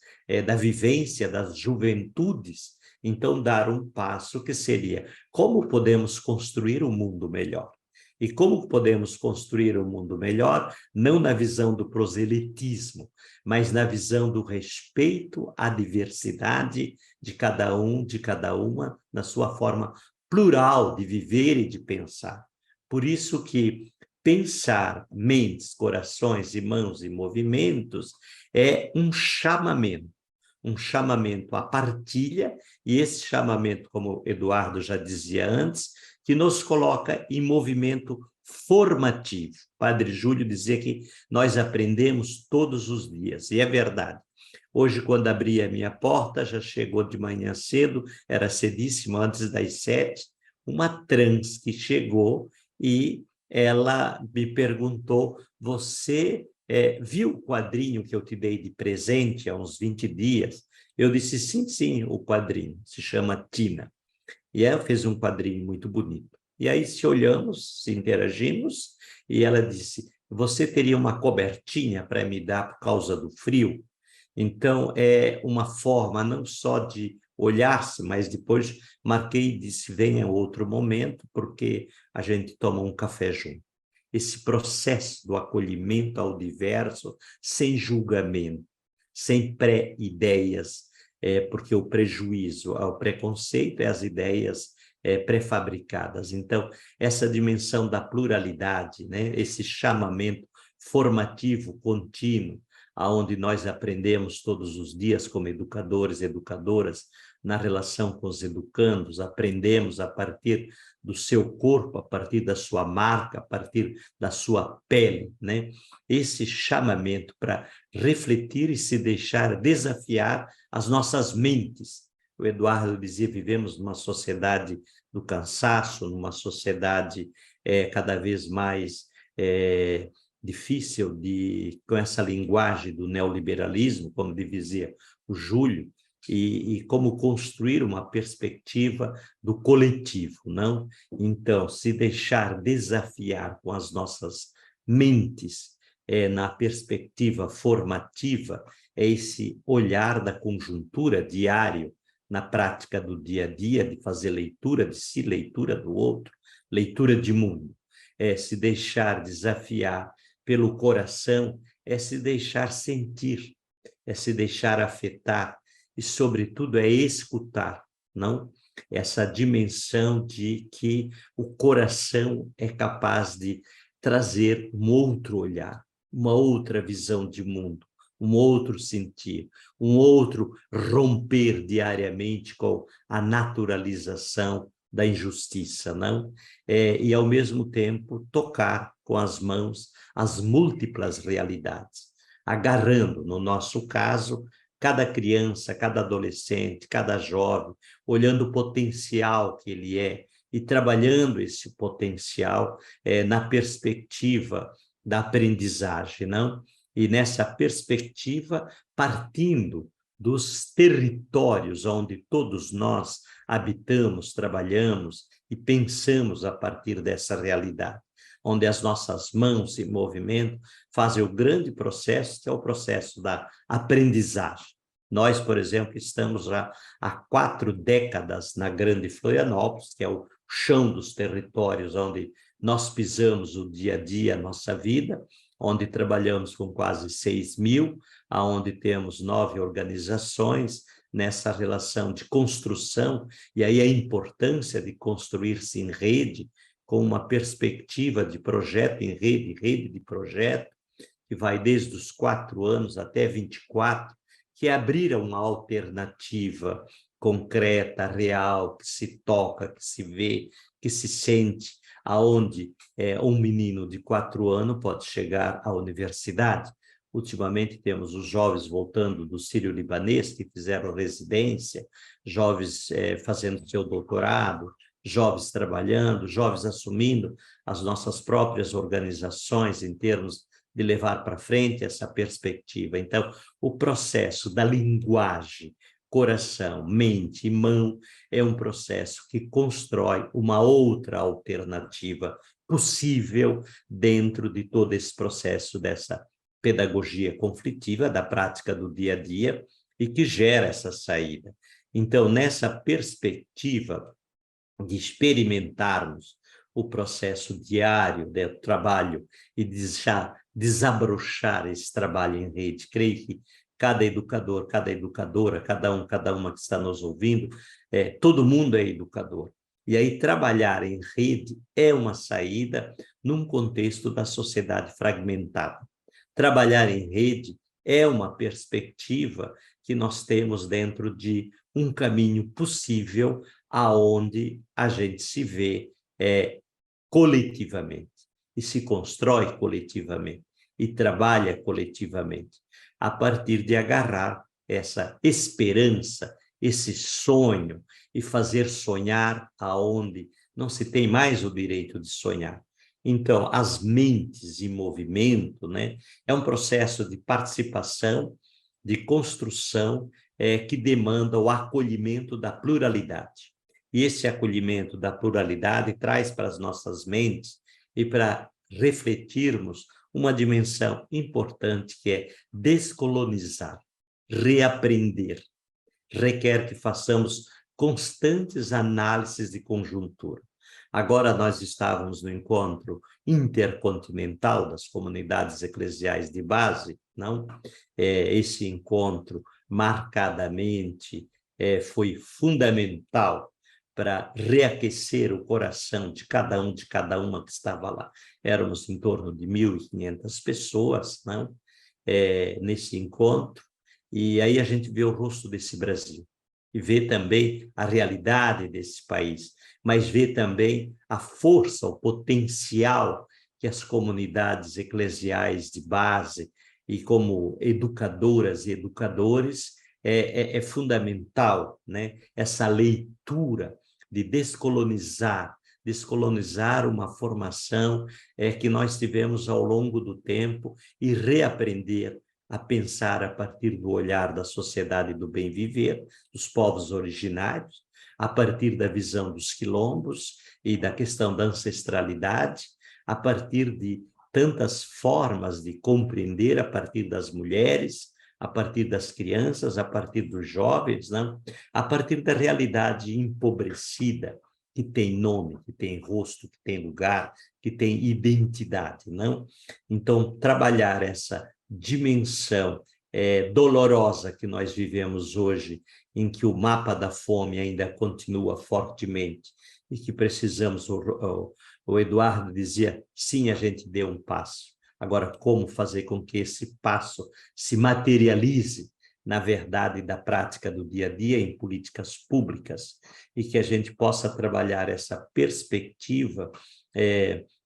da vivência das juventudes, então dar um passo que seria: como podemos construir um mundo melhor? E como podemos construir um mundo melhor, não na visão do proselitismo, mas na visão do respeito à diversidade de cada um, de cada uma, na sua forma plural de viver e de pensar. Por isso que pensar mentes, corações e mãos e movimentos é um chamamento à partilha, e esse chamamento, como Eduardo já dizia antes, que nos coloca em movimento formativo. Padre Júlio dizia que nós aprendemos todos os dias, e é verdade. Hoje, quando abri a minha porta, já chegou de manhã cedo, era cedíssimo, antes das 7, uma trans que chegou e ela me perguntou: você viu o quadrinho que eu te dei de presente há uns 20 dias? Eu disse: sim, o quadrinho, se chama Tina. E ela fez um quadrinho muito bonito. E aí se olhamos, se interagimos, e ela disse: você teria uma cobertinha para me dar por causa do frio? Então, é uma forma não só de olhar-se, mas depois marquei e disse: venha outro momento, porque a gente toma um café junto. Esse processo do acolhimento ao diverso, sem julgamento, sem pré-ideias, porque o prejuízo, o preconceito é as ideias pré-fabricadas. Então, essa dimensão da pluralidade, né? Esse chamamento formativo contínuo, aonde nós aprendemos todos os dias como educadores e educadoras, na relação com os educandos, aprendemos a partir do seu corpo, a partir da sua marca, a partir da sua pele, né? Esse chamamento para refletir e se deixar desafiar as nossas mentes. O Eduardo dizia: vivemos numa sociedade do cansaço, numa sociedade cada vez mais difícil, com essa linguagem do neoliberalismo, como dizia o Júlio, e como construir uma perspectiva do coletivo, não? Então, se deixar desafiar com as nossas mentes na perspectiva formativa, é esse olhar da conjuntura diário, na prática do dia a dia, de fazer leitura de si, leitura do outro, leitura de mundo. É se deixar desafiar pelo coração, é se deixar sentir, é se deixar afetar, e, sobretudo, é escutar, não? Essa dimensão de que o coração é capaz de trazer um outro olhar, uma outra visão de mundo, um outro sentir, um outro romper diariamente com a naturalização da injustiça, não? E, ao mesmo tempo, tocar com as mãos as múltiplas realidades, agarrando, no nosso caso, cada criança, cada adolescente, cada jovem, olhando o potencial que ele é e trabalhando esse potencial na perspectiva da aprendizagem, não? E nessa perspectiva, partindo dos territórios onde todos nós habitamos, trabalhamos e pensamos a partir dessa realidade, onde as nossas mãos em movimento fazem o grande processo, que é o processo da aprendizagem. Nós, por exemplo, estamos já há 4 décadas na Grande Florianópolis, que é o chão dos territórios onde nós pisamos o dia a dia, a nossa vida, onde trabalhamos com quase 6.000, onde temos 9 organizações nessa relação de construção, e aí a importância de construir-se em rede, com uma perspectiva de projeto em rede, rede de projeto, que vai desde os 4 anos até 24, que abriram uma alternativa concreta, real, que se toca, que se vê, que se sente, aonde um menino de 4 anos pode chegar à universidade. Ultimamente temos os jovens voltando do sírio-libanês, que fizeram residência, jovens fazendo seu doutorado, jovens trabalhando, jovens assumindo as nossas próprias organizações em termos de levar para frente essa perspectiva. Então, o processo da linguagem, coração, mente e mão é um processo que constrói uma outra alternativa possível dentro de todo esse processo dessa pedagogia conflitiva, da prática do dia a dia, e que gera essa saída. Então, nessa perspectiva de experimentarmos o processo diário do trabalho e de já desabrochar esse trabalho em rede. Creio que cada educador, cada educadora, cada uma que está nos ouvindo, todo mundo é educador. E aí trabalhar em rede é uma saída num contexto da sociedade fragmentada. Trabalhar em rede é uma perspectiva que nós temos dentro de um caminho possível aonde a gente se vê coletivamente e se constrói coletivamente e trabalha coletivamente a partir de agarrar essa esperança, esse sonho e fazer sonhar aonde não se tem mais o direito de sonhar. Então, as mentes em movimento, né, é um processo de participação, de construção que demanda o acolhimento da pluralidade. E esse acolhimento da pluralidade traz para as nossas mentes e para refletirmos uma dimensão importante que é descolonizar, reaprender. Requer que façamos constantes análises de conjuntura. Agora nós estávamos no encontro intercontinental das comunidades eclesiais de base, não? Esse encontro marcadamente foi fundamental para reaquecer o coração de cada um, de cada uma que estava lá. Éramos em torno de 1.500 pessoas, não? Nesse encontro, e aí a gente vê o rosto desse Brasil, e vê também a realidade desse país, mas vê também a força, o potencial que as comunidades eclesiais de base e como educadoras e educadores é fundamental, né? Essa leitura de descolonizar uma formação que nós tivemos ao longo do tempo e reaprender a pensar a partir do olhar da sociedade do bem viver, dos povos originários, a partir da visão dos quilombos e da questão da ancestralidade, a partir de tantas formas de compreender a partir das mulheres, a partir das crianças, a partir dos jovens, não? A partir da realidade empobrecida, que tem nome, que tem rosto, que tem lugar, que tem identidade, não? Então, trabalhar essa dimensão dolorosa que nós vivemos hoje, em que o mapa da fome ainda continua fortemente e que precisamos, o Eduardo dizia, sim, a gente deu um passo. Agora, como fazer com que esse passo se materialize na verdade da prática do dia a dia em políticas públicas e que a gente possa trabalhar essa perspectiva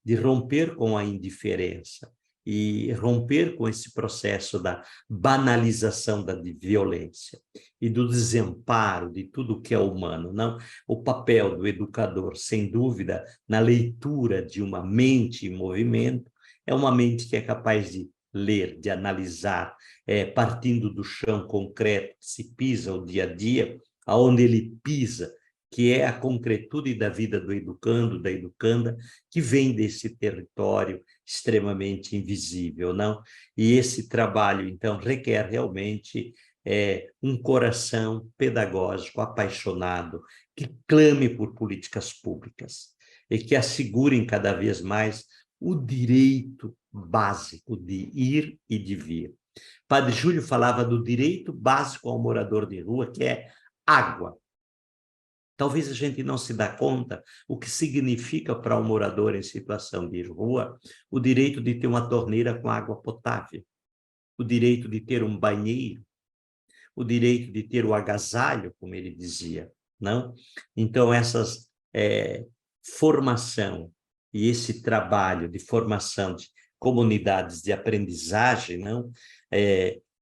de romper com a indiferença e romper com esse processo da banalização da violência e do desamparo de tudo que é humano, não? O papel do educador, sem dúvida, na leitura de uma mente em movimento, é uma mente que é capaz de ler, de analisar, partindo do chão concreto que se pisa o dia a dia, aonde ele pisa, que é a concretude da vida do educando, da educanda, que vem desse território extremamente invisível, não? E esse trabalho, então, requer realmente um coração pedagógico apaixonado, que clame por políticas públicas e que assegurem cada vez mais o direito básico de ir e de vir. Padre Júlio falava do direito básico ao morador de rua, que é água. Talvez a gente não se dê conta o que significa para um morador em situação de rua o direito de ter uma torneira com água potável, o direito de ter um banheiro, o direito de ter o agasalho, como ele dizia, não? Então, essas formação e esse trabalho de formação de comunidades de aprendizagem, não?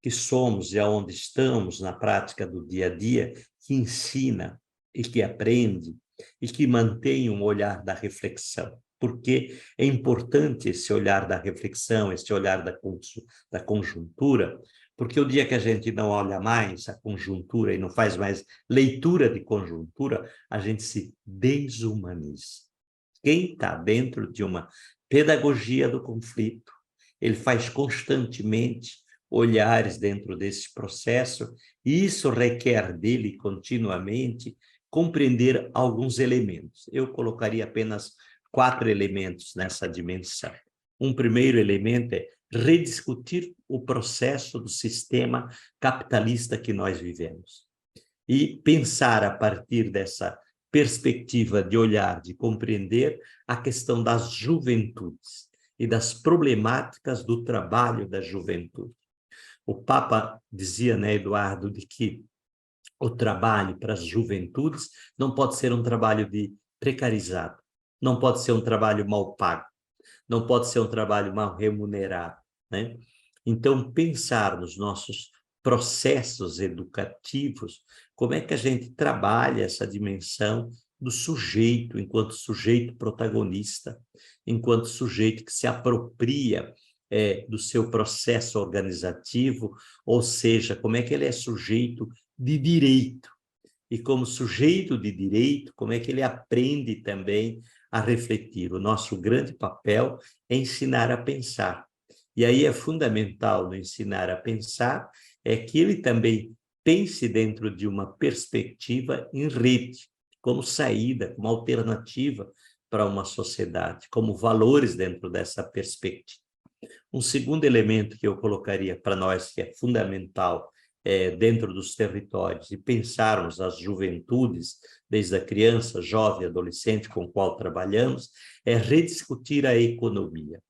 Que somos e aonde estamos na prática do dia a dia, que ensina e que aprende e que mantém um olhar da reflexão. Porque é importante esse olhar da reflexão, esse olhar da conjuntura, porque o dia que a gente não olha mais a conjuntura e não faz mais leitura de conjuntura, a gente se desumaniza. Quem está dentro de uma pedagogia do conflito, ele faz constantemente olhares dentro desse processo, e isso requer dele continuamente compreender alguns elementos. Eu colocaria apenas 4 elementos nessa dimensão. Um primeiro elemento é rediscutir o processo do sistema capitalista que nós vivemos e pensar a partir dessa perspectiva de olhar, de compreender a questão das juventudes e das problemáticas do trabalho da juventude. O Papa dizia, né, Eduardo, de que o trabalho para as juventudes não pode ser um trabalho precarizado, não pode ser um trabalho mal pago, não pode ser um trabalho mal remunerado, né? Então, pensar nos nossos processos educativos, como é que a gente trabalha essa dimensão do sujeito, enquanto sujeito protagonista, enquanto sujeito que se apropria do seu processo organizativo, ou seja, como é que ele é sujeito de direito. E como sujeito de direito, como é que ele aprende também a refletir. O nosso grande papel é ensinar a pensar. E aí é fundamental no ensinar a pensar que ele também pense dentro de uma perspectiva em rede, como saída, como alternativa para uma sociedade, como valores dentro dessa perspectiva. Um segundo elemento que eu colocaria para nós, que é fundamental dentro dos territórios, e pensarmos as juventudes, desde a criança, jovem, adolescente com o qual trabalhamos, é rediscutir a economia,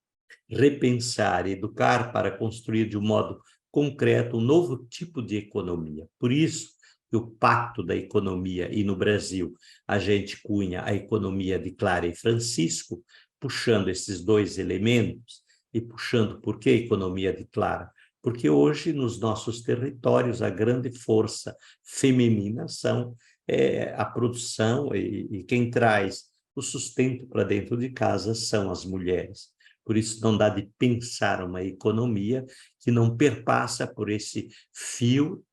repensar, educar para construir de um modo concreto um novo tipo de economia. Por isso que o Pacto da Economia, e no Brasil a gente cunha a economia de Clara e Francisco, puxando esses 2 elementos, e puxando por que a economia de Clara? Porque hoje, nos nossos territórios, a grande força feminina são a produção, e quem traz o sustento para dentro de casa são as mulheres. Por isso, não dá de pensar uma economia que não perpassa por esse fio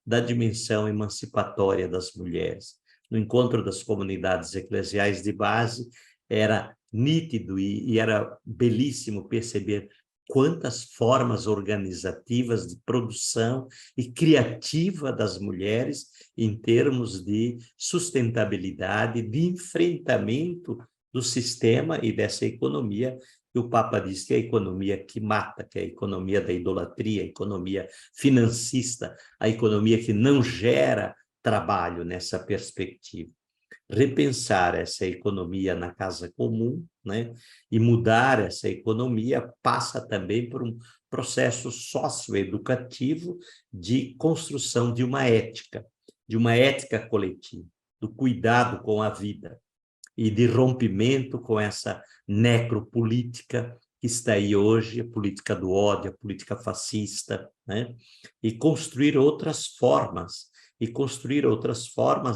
da dimensão emancipatória das mulheres. No encontro das comunidades eclesiais de base, era nítido e era belíssimo perceber quantas formas organizativas de produção e criativa das mulheres em termos de sustentabilidade, de enfrentamento do sistema e dessa economia E o Papa diz que a economia que mata, que é a economia da idolatria, a economia financista, a economia que não gera trabalho nessa perspectiva. Repensar essa economia na casa comum, né? E mudar essa economia passa também por um processo socioeducativo de construção de uma ética coletiva, do cuidado com a vida e de rompimento com essa necropolítica que está aí hoje, a política do ódio, a política fascista, né? E construir outras formas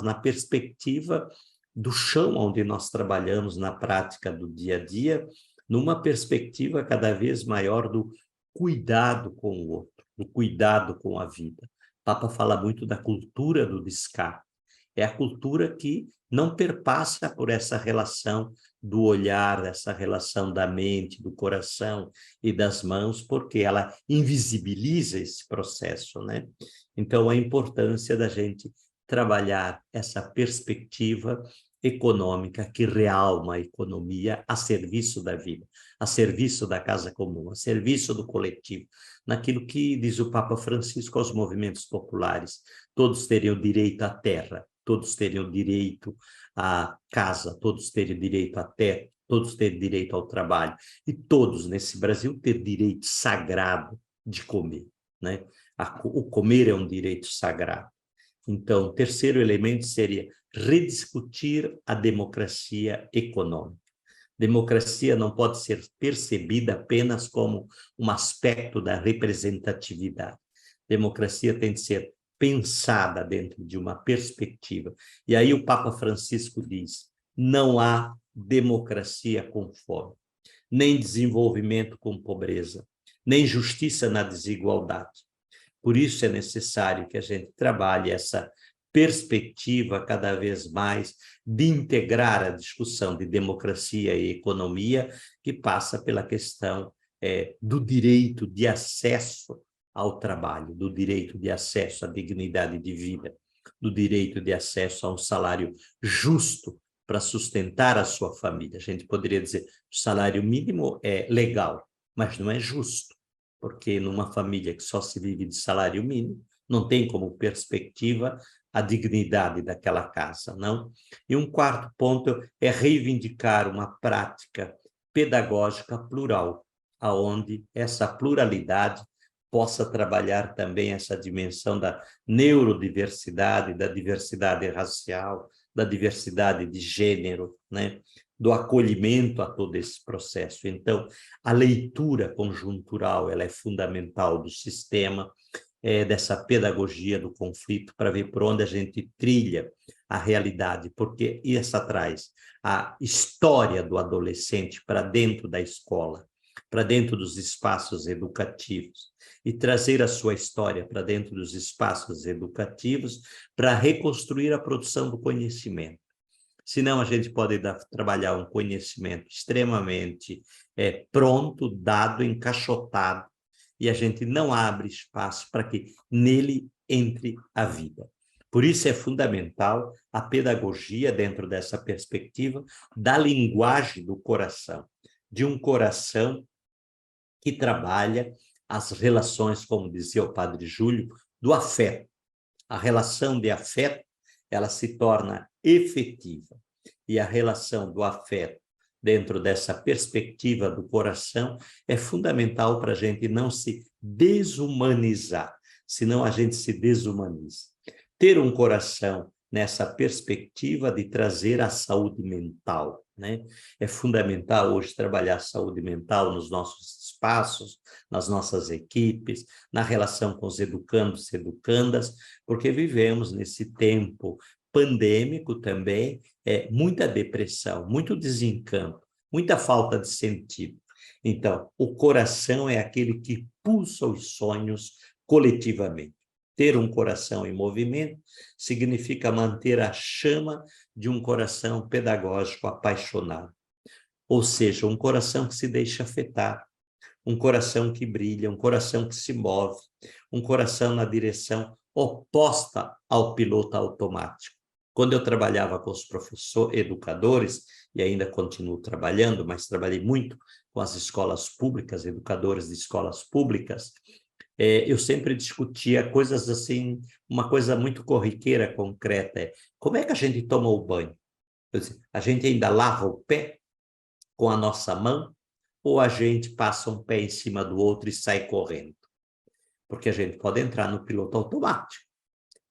na perspectiva do chão onde nós trabalhamos na prática do dia a dia, numa perspectiva cada vez maior do cuidado com o outro, do cuidado com a vida. O Papa fala muito da cultura do descarte. É a cultura que não perpassa por essa relação do olhar, essa relação da mente, do coração e das mãos, porque ela invisibiliza esse processo, né? Então, a importância da gente trabalhar essa perspectiva econômica que realma a economia a serviço da vida, a serviço da casa comum, a serviço do coletivo, naquilo que diz o Papa Francisco aos movimentos populares: todos teriam direito à terra, todos teriam direito à casa, todos teriam direito à terra, todos teriam direito ao trabalho, e todos nesse Brasil ter direito sagrado de comer, né? O comer é um direito sagrado. Então, o terceiro elemento seria rediscutir a democracia econômica. Democracia não pode ser percebida apenas como um aspecto da representatividade. Democracia tem de ser pensada dentro de uma perspectiva. E aí o Papa Francisco diz: não há democracia com fome, nem desenvolvimento com pobreza, nem justiça na desigualdade. Por isso é necessário que a gente trabalhe essa perspectiva cada vez mais de integrar a discussão de democracia e economia, que passa pela questão do direito de acesso ao trabalho, do direito de acesso à dignidade de vida, do direito de acesso a um salário justo para sustentar a sua família. A gente poderia dizer que o salário mínimo é legal, mas não é justo, porque numa família que só se vive de salário mínimo, não tem como perspectiva a dignidade daquela casa, não? E um quarto ponto é reivindicar uma prática pedagógica plural, aonde essa pluralidade possa trabalhar também essa dimensão da neurodiversidade, da diversidade racial, da diversidade de gênero, né? Do acolhimento a todo esse processo. Então, a leitura conjuntural ela é fundamental do sistema, dessa pedagogia do conflito, para ver por onde a gente trilha a realidade, porque isso traz a história do adolescente para dentro da escola, para dentro dos espaços educativos, e trazer a sua história para dentro dos espaços educativos para reconstruir a produção do conhecimento. Senão a gente pode trabalhar um conhecimento extremamente pronto, dado, encaixotado, e a gente não abre espaço para que nele entre a vida. Por isso é fundamental a pedagogia dentro dessa perspectiva da linguagem do coração, de um coração que trabalha as relações, como dizia o Padre Júlio, do afeto. A relação de afeto, ela se torna efetiva. E a relação do afeto, dentro dessa perspectiva do coração, é fundamental para a gente não se desumanizar, senão a gente se desumaniza. Ter um coração nessa perspectiva de trazer a saúde mental, né? É fundamental hoje trabalhar a saúde mental nos nossos espaços, nas nossas equipes, na relação com os educandos e educandas, porque vivemos nesse tempo pandêmico também, muita depressão, muito desencanto, muita falta de sentido. Então, o coração é aquele que pulsa os sonhos coletivamente. Ter um coração em movimento significa manter a chama de um coração pedagógico apaixonado. Ou seja, um coração que se deixa afetar, um coração que brilha, um coração que se move, um coração na direção oposta ao piloto automático. Quando eu trabalhava com os professores, educadores, e ainda continuo trabalhando, mas trabalhei muito com as escolas públicas, educadores de escolas públicas, eu sempre discutia coisas assim, uma coisa muito corriqueira, concreta, como é que a gente toma o banho? A gente ainda lava o pé com a nossa mão, ou a gente passa um pé em cima do outro e sai correndo? Porque a gente pode entrar no piloto automático,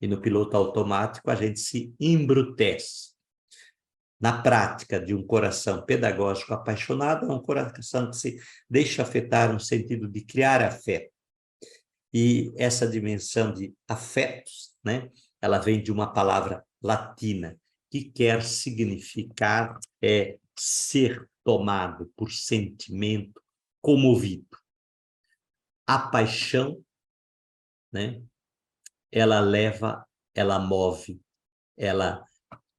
e no piloto automático a gente se embrutece. Na prática de um coração pedagógico apaixonado, é um coração que se deixa afetar no sentido de criar afeto. E essa dimensão de afetos, né, ela vem de uma palavra latina, que quer significar ser tomado por sentimento comovido. A paixão, né, ela leva, ela move, ela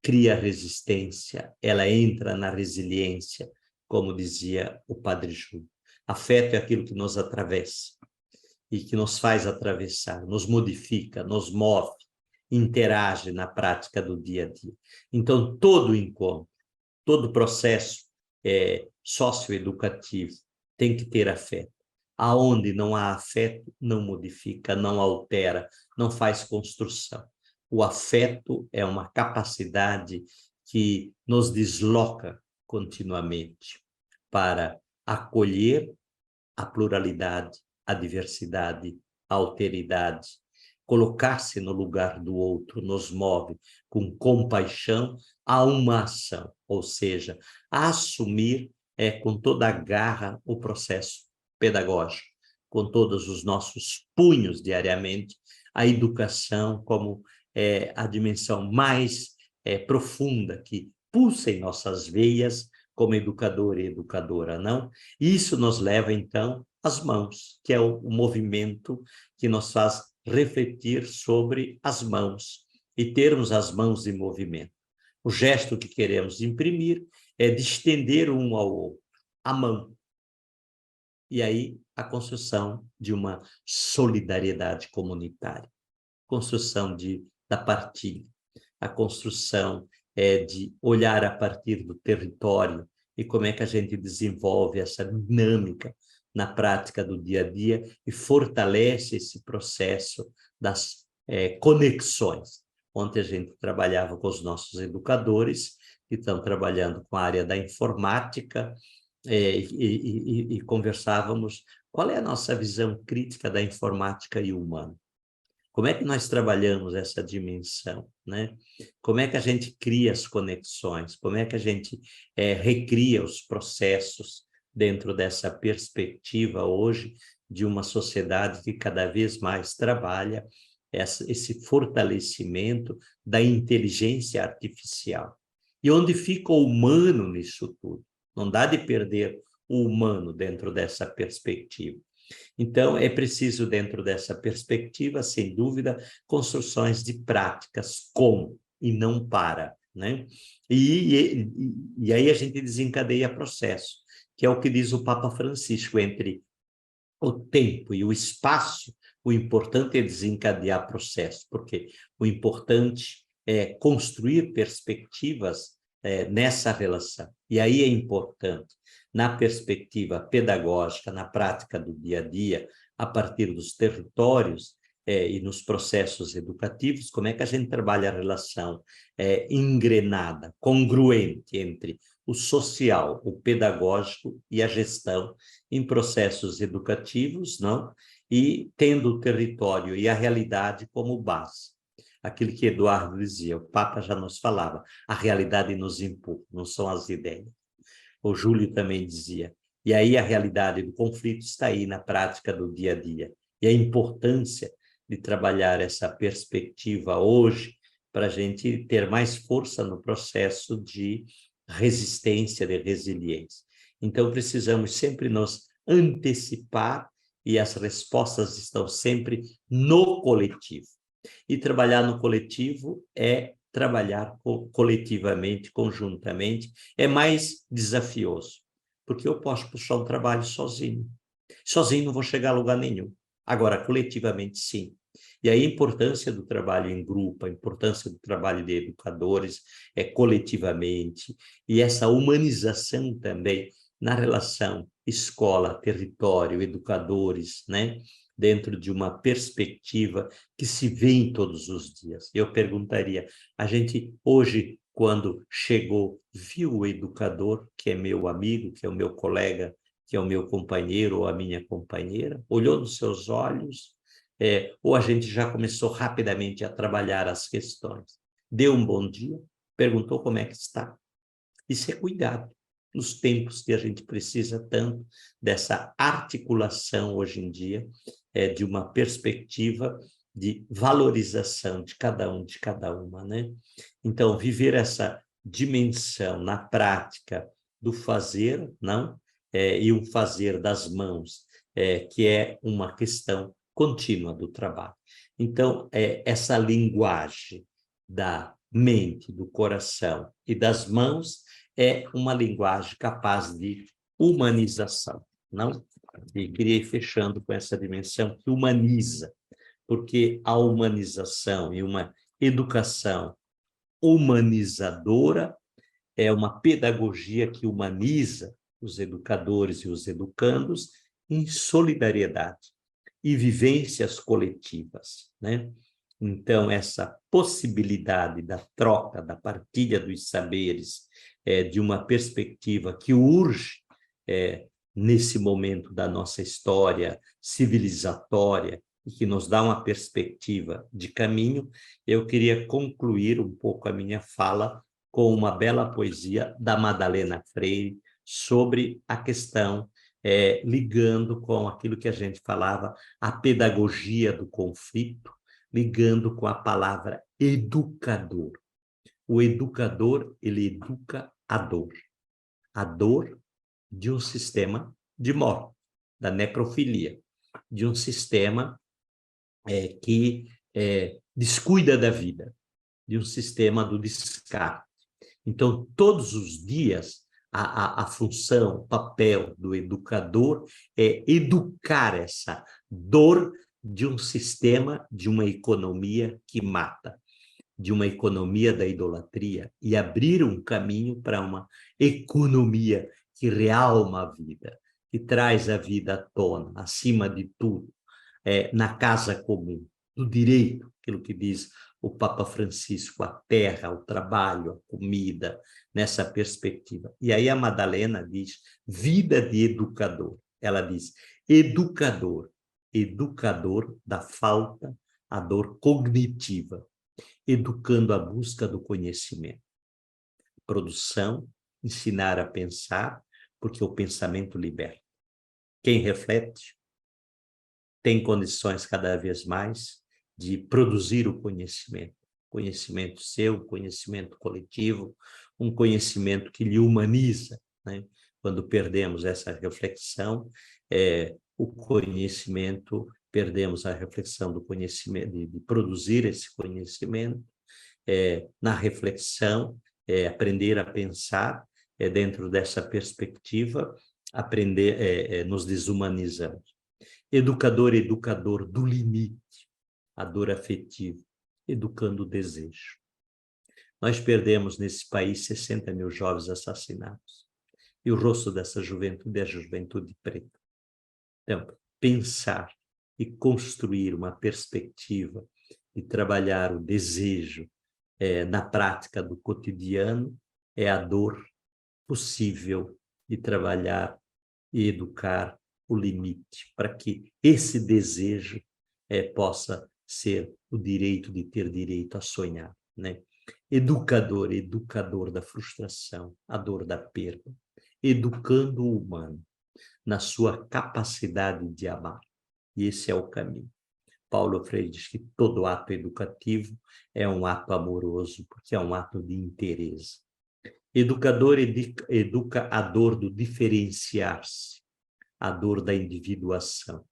cria resistência, ela entra na resiliência, como dizia o Padre Júlio. Afeto é aquilo que nos atravessa e que nos faz atravessar, nos modifica, nos move, interage na prática do dia a dia. Então, todo encontro, todo processo socioeducativo tem que ter afeto. Aonde não há afeto, não modifica, não altera, não faz construção. O afeto é uma capacidade que nos desloca continuamente para acolher a pluralidade, a diversidade, a alteridade. Colocar-se no lugar do outro nos move com compaixão a uma ação, ou seja, a assumir com toda a garra o processo pedagógico, com todos os nossos punhos diariamente, a educação como a dimensão mais profunda que pulsa em nossas veias como educador e educadora, não? Isso nos leva, então, às mãos, que é o movimento que nos faz refletir sobre as mãos e termos as mãos em movimento. O gesto que queremos imprimir é de estender um ao outro, a mão. E aí, a construção de uma solidariedade comunitária, construção da partilha, a construção de olhar a partir do território e como é que a gente desenvolve essa dinâmica na prática do dia a dia e fortalece esse processo das conexões. Ontem a gente trabalhava com os nossos educadores que estão trabalhando com a área da informática e conversávamos qual é a nossa visão crítica da informática e humano. Como é que nós trabalhamos essa dimensão, né? Como é que a gente cria as conexões? Como é que a gente recria os processos dentro dessa perspectiva hoje de uma sociedade que cada vez mais trabalha esse fortalecimento da inteligência artificial? E onde fica o humano nisso tudo? Não dá de perder o humano dentro dessa perspectiva. Então, é preciso, dentro dessa perspectiva, sem dúvida, construções de práticas com e não para, né? E aí a gente desencadeia processo, que é o que diz o Papa Francisco, entre o tempo e o espaço, o importante é desencadear processo, porque o importante é construir perspectivas nessa relação. E aí é importante, na perspectiva pedagógica, na prática do dia a dia, a partir dos territórios e nos processos educativos, como é que a gente trabalha a relação engrenada, congruente entre o social, o pedagógico e a gestão em processos educativos, não? E tendo o território e a realidade como base. Aquilo que Eduardo dizia, o Papa já nos falava, a realidade nos empurra, não são as ideias. O Júlio também dizia, e aí a realidade do conflito está aí na prática do dia a dia. E a importância de trabalhar essa perspectiva hoje para a gente ter mais força no processo de resistência, de resiliência. Então, precisamos sempre nos antecipar e as respostas estão sempre no coletivo. E trabalhar no coletivo é trabalhar coletivamente, conjuntamente, é mais desafioso, porque eu posso puxar um trabalho sozinho. Sozinho não vou chegar a lugar nenhum. Agora, coletivamente, sim. E aí a importância do trabalho em grupo, a importância do trabalho de educadores coletivamente, e essa humanização também na relação escola, território, educadores, né? Dentro de uma perspectiva que se vê em todos os dias. Eu perguntaria, a gente hoje, quando chegou, viu o educador, que é meu amigo, que é o meu colega, que é o meu companheiro ou a minha companheira, olhou nos seus olhos, ou a gente já começou rapidamente a trabalhar as questões, deu um bom dia, perguntou como é que está. Isso é cuidado, nos tempos que a gente precisa tanto dessa articulação hoje em dia, de uma perspectiva de valorização de cada um, de cada uma, né? Então, viver essa dimensão na prática do fazer, não? E o fazer das mãos, que é uma questão contínua do trabalho. Então, essa linguagem da mente, do coração e das mãos é uma linguagem capaz de humanização, não? E queria ir fechando com essa dimensão que humaniza, porque a humanização e uma educação humanizadora é uma pedagogia que humaniza os educadores e os educandos em solidariedade e vivências coletivas, né? Então, essa possibilidade da troca, da partilha dos saberes, de uma perspectiva que urge, nesse momento da nossa história civilizatória, e que nos dá uma perspectiva de caminho, eu queria concluir um pouco a minha fala com uma bela poesia da Madalena Freire sobre a questão, ligando com aquilo que a gente falava, a pedagogia do conflito, ligando com a palavra educador. O educador, ele educa a dor de um sistema de morte, da necrofilia, de um sistema que descuida da vida, de um sistema do descarte. Então, todos os dias, a função, o papel do educador é educar essa dor de um sistema, de uma economia que mata, de uma economia da idolatria, e abrir um caminho para uma economia que realma a vida, que traz a vida à tona, acima de tudo, na casa comum, do direito, aquilo que diz o Papa Francisco, a terra, o trabalho, a comida, nessa perspectiva. E aí a Madalena diz, vida de educador. Ela diz, educador, educador da falta, a dor cognitiva, educando a busca do conhecimento. Produção, ensinar a pensar, porque o pensamento liberta. Quem reflete tem condições cada vez mais de produzir o conhecimento. Conhecimento seu, conhecimento coletivo, um conhecimento que lhe humaniza, né? Quando perdemos essa reflexão, o conhecimento, perdemos a reflexão do conhecimento, de produzir esse conhecimento, na reflexão, aprender a pensar, dentro dessa perspectiva, aprender, nos desumanizamos. Educador, educador do limite, a dor afetiva, educando o desejo. Nós perdemos nesse país 60 mil jovens assassinados. E o rosto dessa juventude é a juventude preta. Então, pensar e construir uma perspectiva de trabalhar o desejo na prática do cotidiano é a dor possível de trabalhar e educar o limite, para que esse desejo possa ser o direito de ter direito a sonhar, né? Educador, educador da frustração, a dor da perda, educando o humano na sua capacidade de amar. E esse é o caminho. Paulo Freire diz que todo ato educativo é um ato amoroso, porque é um ato de interesse. Educador educa a dor do diferenciar-se, a dor da individuação,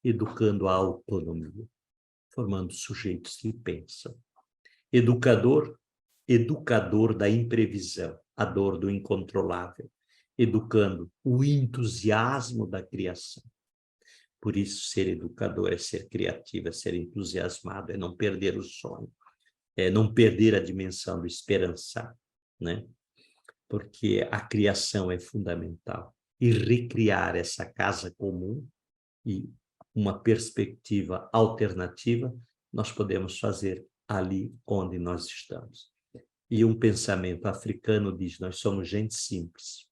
educando a autonomia, formando sujeitos que pensam. Educador, educador da imprevisão, a dor do incontrolável, educando o entusiasmo da criação. Por isso, ser educador é ser criativo, é ser entusiasmado, é não perder o sonho, é não perder a dimensão do esperançar, né? Porque a criação é fundamental. E recriar essa casa comum e uma perspectiva alternativa, nós podemos fazer ali onde nós estamos. E um pensamento africano diz, nós somos gente simples,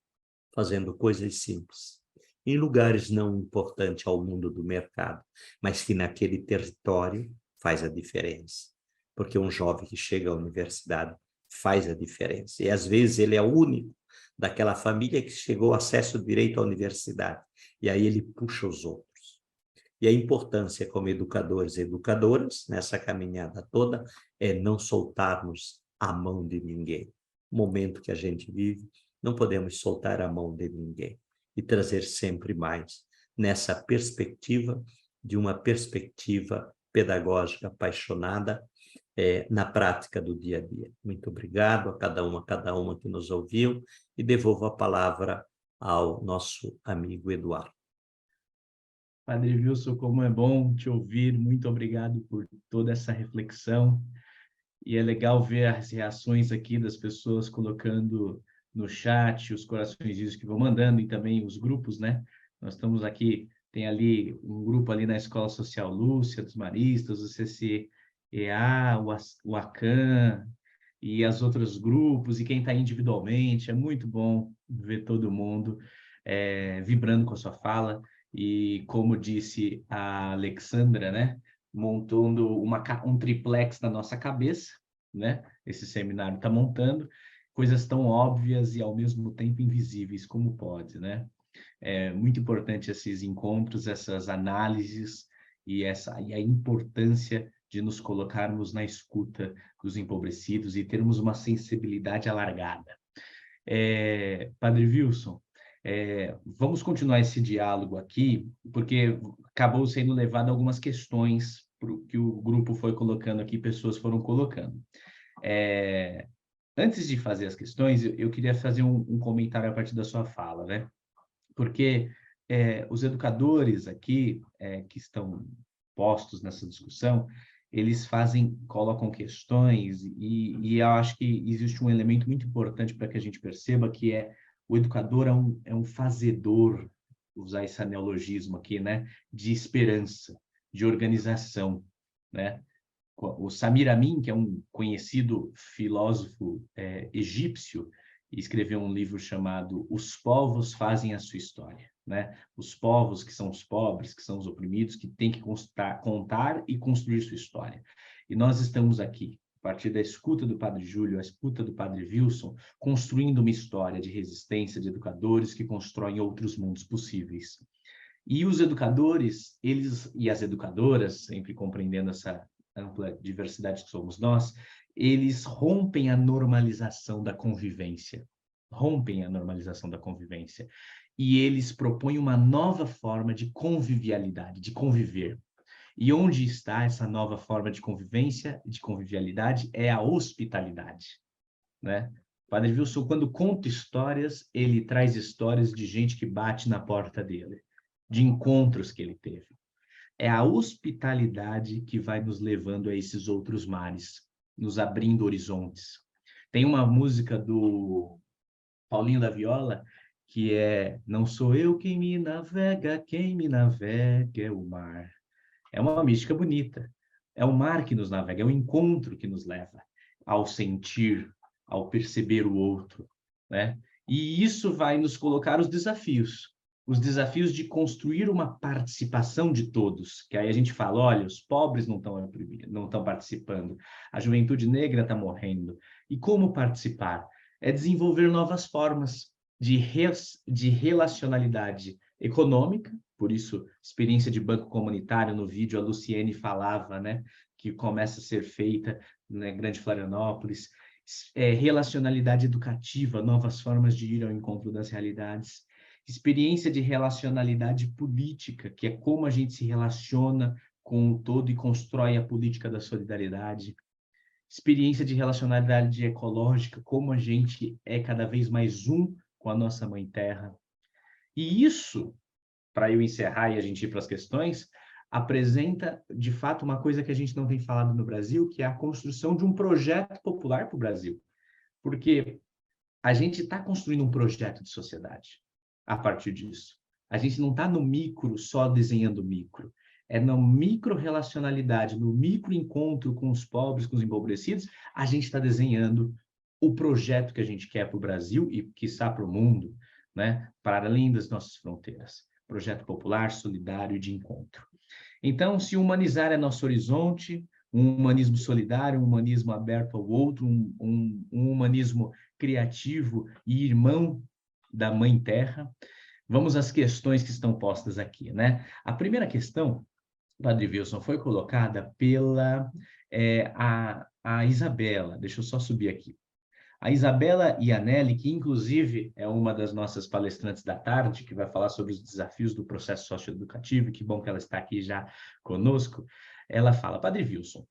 fazendo coisas simples, em lugares não importantes ao mundo do mercado, mas que naquele território faz a diferença. Porque um jovem que chega à universidade faz a diferença. E às vezes ele é o único daquela família que chegou acesso direito à universidade. E aí ele puxa os outros. E a importância como educadores e educadoras, nessa caminhada toda, é não soltarmos a mão de ninguém. No momento que a gente vive, não podemos soltar a mão de ninguém. E trazer sempre mais nessa perspectiva, de uma perspectiva pedagógica apaixonada na prática do dia a dia. Muito obrigado a cada uma que nos ouviu e devolvo a palavra ao nosso amigo Eduardo. Padre Wilson, como é bom te ouvir, muito obrigado por toda essa reflexão. E é legal ver as reações aqui das pessoas colocando no chat os coraçõezinhos que vão mandando e também os grupos, né? Nós estamos aqui, tem ali um grupo ali na Escola Social Lúcia, dos Maristas, o CCEA, o ACAN e os outros grupos, e quem está individualmente. É muito bom ver todo mundo vibrando com a sua fala. E como disse a Alexandra, né? Montando um triplex na nossa cabeça, né? Esse seminário está montando coisas tão óbvias e ao mesmo tempo invisíveis como pode, né? É muito importante esses encontros, essas análises e a importância de nos colocarmos na escuta dos empobrecidos e termos uma sensibilidade alargada. Padre Wilson, vamos continuar esse diálogo aqui, porque acabou sendo levado a algumas questões que o grupo foi colocando aqui, pessoas foram colocando. Antes de fazer as questões, eu queria fazer um comentário a partir da sua fala, né? Porque os educadores aqui, que estão postos nessa discussão, eles colocam questões e eu acho que existe um elemento muito importante para que a gente perceba que o educador é um fazedor, usar esse neologismo aqui, né, de esperança, de organização, né? O Samir Amin, que é um conhecido filósofo egípcio, escreveu um livro chamado Os Povos Fazem a Sua História, né? Os povos, que são os pobres, que são os oprimidos, que têm que contar e construir sua história. E nós estamos aqui, a partir da escuta do Padre Júlio, a escuta do Padre Wilson, construindo uma história de resistência de educadores que constroem outros mundos possíveis. E os educadores, eles e as educadoras, sempre compreendendo essa ampla diversidade que somos nós, eles rompem a normalização da convivência. E eles propõem uma nova forma de convivialidade, de conviver. E onde está essa nova forma de convivência e de convivialidade? É a hospitalidade, né? O Padre Wilson, quando conta histórias, ele traz histórias de gente que bate na porta dele, de encontros que ele teve. É a hospitalidade que vai nos levando a esses outros mares, nos abrindo horizontes. Tem uma música do Paulinho da Viola que Não sou eu quem me navega é o mar. É uma mística bonita. É o mar que nos navega, é o encontro que nos leva ao sentir, ao perceber o outro, né? E isso vai nos colocar os desafios de construir uma participação de todos, que aí a gente fala, olha, os pobres não estão participando, a juventude negra está morrendo. E como participar? É desenvolver novas formas de relacionalidade econômica, por isso, experiência de banco comunitário, no vídeo a Luciene falava, né, que começa a ser feita na Grande Florianópolis, relacionalidade educativa, novas formas de ir ao encontro das realidades, experiência de relacionalidade política, que é como a gente se relaciona com o todo e constrói a política da solidariedade, experiência de relacionalidade ecológica, como a gente é cada vez mais um com a nossa Mãe Terra. E isso, para eu encerrar e a gente ir para as questões, apresenta, de fato, uma coisa que a gente não tem falado no Brasil, que é a construção de um projeto popular para o Brasil. Porque a gente está construindo um projeto de sociedade a partir disso. A gente não está no micro só desenhando micro. É na micro-relacionalidade, no micro-encontro com os pobres, com os empobrecidos, a gente está desenhando o projeto que a gente quer para o Brasil e, quiçá, para o mundo, né? Para além das nossas fronteiras. Projeto popular, solidário e de encontro. Então, se humanizar é nosso horizonte, um humanismo solidário, um humanismo aberto ao outro, um humanismo criativo e irmão da Mãe Terra, vamos às questões que estão postas aqui, né? A primeira questão, Padre Wilson, foi colocada pela a Isabela. Deixa eu só subir aqui. A Isabela Ianelli, que inclusive é uma das nossas palestrantes da tarde, que vai falar sobre os desafios do processo socioeducativo, que bom que ela está aqui já conosco, ela fala: Padre Wilson,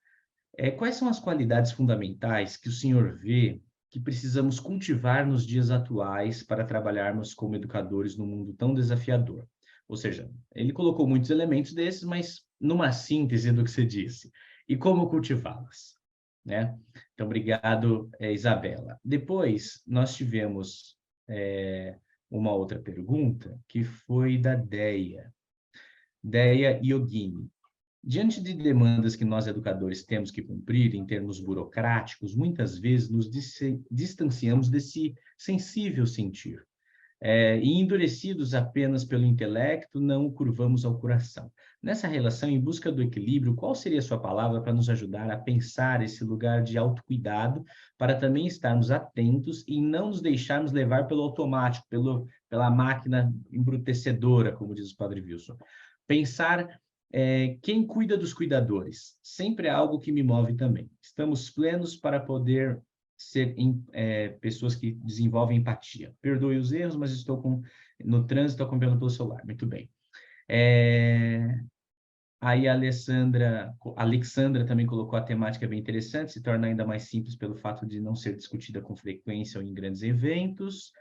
quais são as qualidades fundamentais que o senhor vê que precisamos cultivar nos dias atuais para trabalharmos como educadores num mundo tão desafiador? Ou seja, ele colocou muitos elementos desses, mas numa síntese do que você disse. E como cultivá-las? Né? Então, obrigado, Isabela. Depois, nós tivemos uma outra pergunta, que foi da Deia Yogini. Diante de demandas que nós, educadores, temos que cumprir em termos burocráticos, muitas vezes nos distanciamos desse sensível sentir. E endurecidos apenas pelo intelecto, não o curvamos ao coração. Nessa relação, em busca do equilíbrio, qual seria a sua palavra para nos ajudar a pensar esse lugar de autocuidado, para também estarmos atentos e não nos deixarmos levar pelo automático, pela máquina embrutecedora, como diz o Padre Wilson? Pensar quem cuida dos cuidadores, sempre é algo que me move também. Estamos plenos para poder ser pessoas que desenvolvem empatia. Perdoe os erros, mas estou no trânsito acompanhando pelo celular. Muito bem. Aí a Alexandra também colocou a temática bem interessante, se torna ainda mais simples pelo fato de não ser discutida com frequência ou em grandes eventos.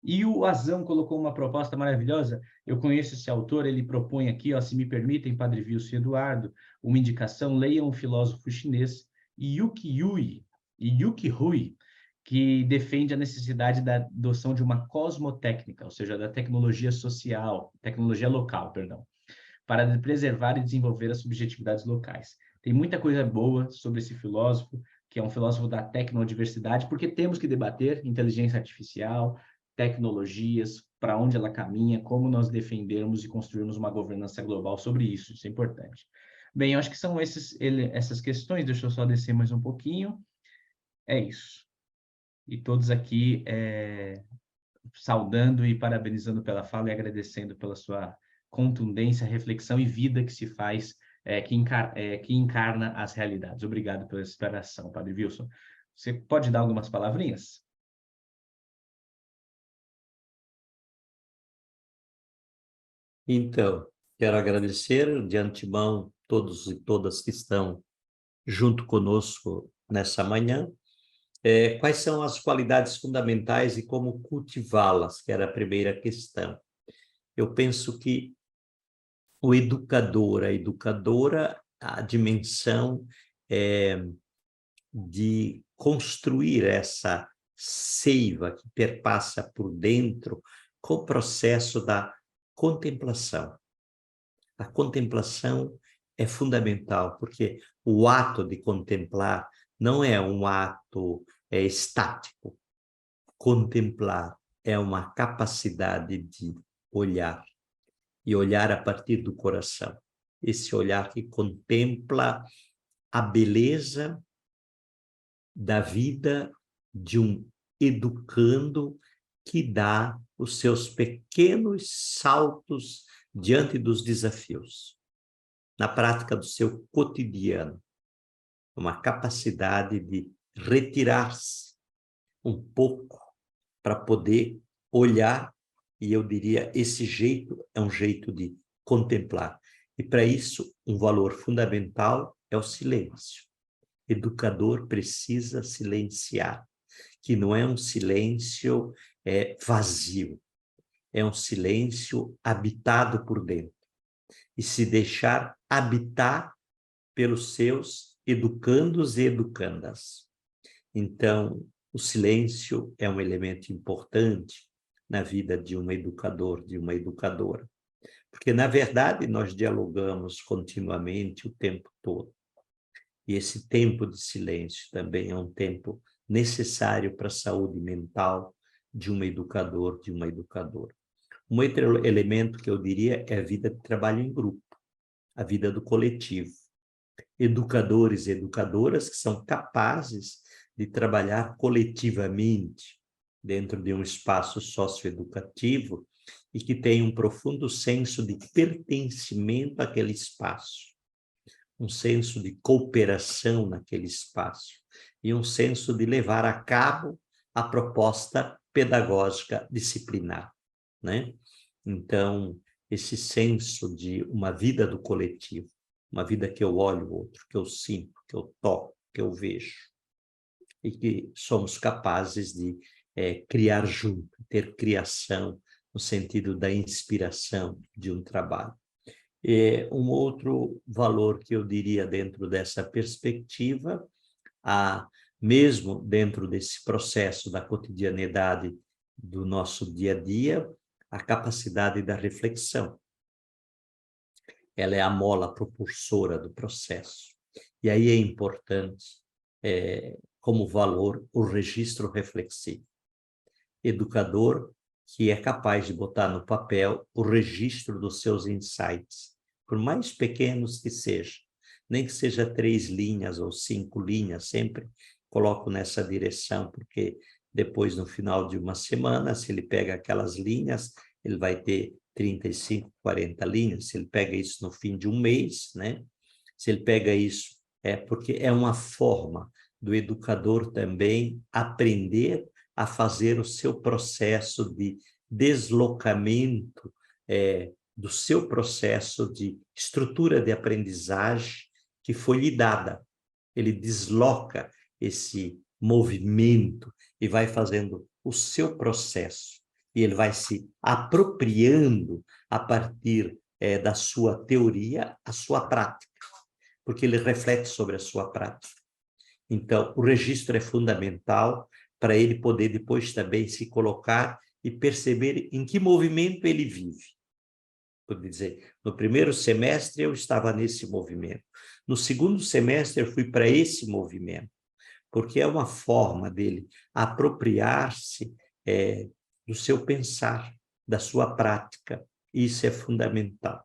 E o Azão colocou uma proposta maravilhosa. Eu conheço esse autor, ele propõe aqui, ó, se me permitem, Padre Wilson e Eduardo, uma indicação: leiam um filósofo chinês, Yuki Hui, que defende a necessidade da adoção de uma cosmotécnica, ou seja, da tecnologia local, para preservar e desenvolver as subjetividades locais. Tem muita coisa boa sobre esse filósofo, que é um filósofo da tecnodiversidade, porque temos que debater inteligência artificial, tecnologias, para onde ela caminha, como nós defendermos e construirmos uma governança global sobre isso. Isso é importante. Bem, eu acho que são essas questões. Deixa eu só descer mais um pouquinho. É isso. E todos aqui saudando e parabenizando pela fala e agradecendo pela sua contundência, reflexão e vida que se faz, que encarna as realidades. Obrigado pela inspiração, Padre Wilson. Você pode dar algumas palavrinhas? Então, quero agradecer de antemão todos e todas que estão junto conosco nessa manhã. Quais são as qualidades fundamentais e como cultivá-las, que era a primeira questão. Eu penso que o educador, a educadora, a dimensão de construir essa seiva que perpassa por dentro com o processo da contemplação. A contemplação é fundamental, porque o ato de contemplar não é um ato estático. Contemplar é uma capacidade de olhar, e olhar a partir do coração. Esse olhar que contempla a beleza da vida de um educando que dá os seus pequenos saltos diante dos desafios, na prática do seu cotidiano, uma capacidade de retirar-se um pouco para poder olhar, e eu diria, esse jeito é um jeito de contemplar. E para isso, um valor fundamental é o silêncio. Educador precisa silenciar, que não é um silêncio vazio, é um silêncio habitado por dentro e se deixar habitar pelos seus educandos e educandas. Então, o silêncio é um elemento importante na vida de um educador, de uma educadora, porque, na verdade, nós dialogamos continuamente o tempo todo. E esse tempo de silêncio também é um tempo necessário para a saúde mental de um educador, de uma educadora. Um outro elemento que eu diria é a vida de trabalho em grupo, a vida do coletivo. Educadores e educadoras que são capazes de trabalhar coletivamente dentro de um espaço socioeducativo e que têm um profundo senso de pertencimento àquele espaço, um senso de cooperação naquele espaço e um senso de levar a cabo a proposta pedagógica disciplinar, né? Então, esse senso de uma vida do coletivo, uma vida que eu olho o outro, que eu sinto, que eu toco, que eu vejo, e que somos capazes de criar junto, ter criação no sentido da inspiração de um trabalho. Um outro valor que eu diria dentro dessa perspectiva, mesmo dentro desse processo da cotidianidade do nosso dia a dia, a capacidade da reflexão. Ela é a mola propulsora do processo. E aí é importante, como valor, o registro reflexivo. Educador que é capaz de botar no papel o registro dos seus insights, por mais pequenos que sejam, nem que seja 3 linhas ou 5 linhas, sempre coloco nessa direção, porque depois, no final de uma semana, se ele pega aquelas linhas, ele vai ter 35, 40 linhas. Se ele pega isso no fim de um mês, né? Se ele pega isso, porque é uma forma do educador também aprender a fazer o seu processo de deslocamento, do seu processo de estrutura de aprendizagem que foi lhe dada. Ele desloca esse movimento e vai fazendo o seu processo. E ele vai se apropriando a partir da sua teoria, a sua prática, porque ele reflete sobre a sua prática. Então, o registro é fundamental para ele poder depois também se colocar e perceber em que movimento ele vive. Por dizer, no primeiro semestre eu estava nesse movimento, no segundo semestre eu fui para esse movimento, porque é uma forma dele apropriar-se do seu pensar, da sua prática. Isso é fundamental.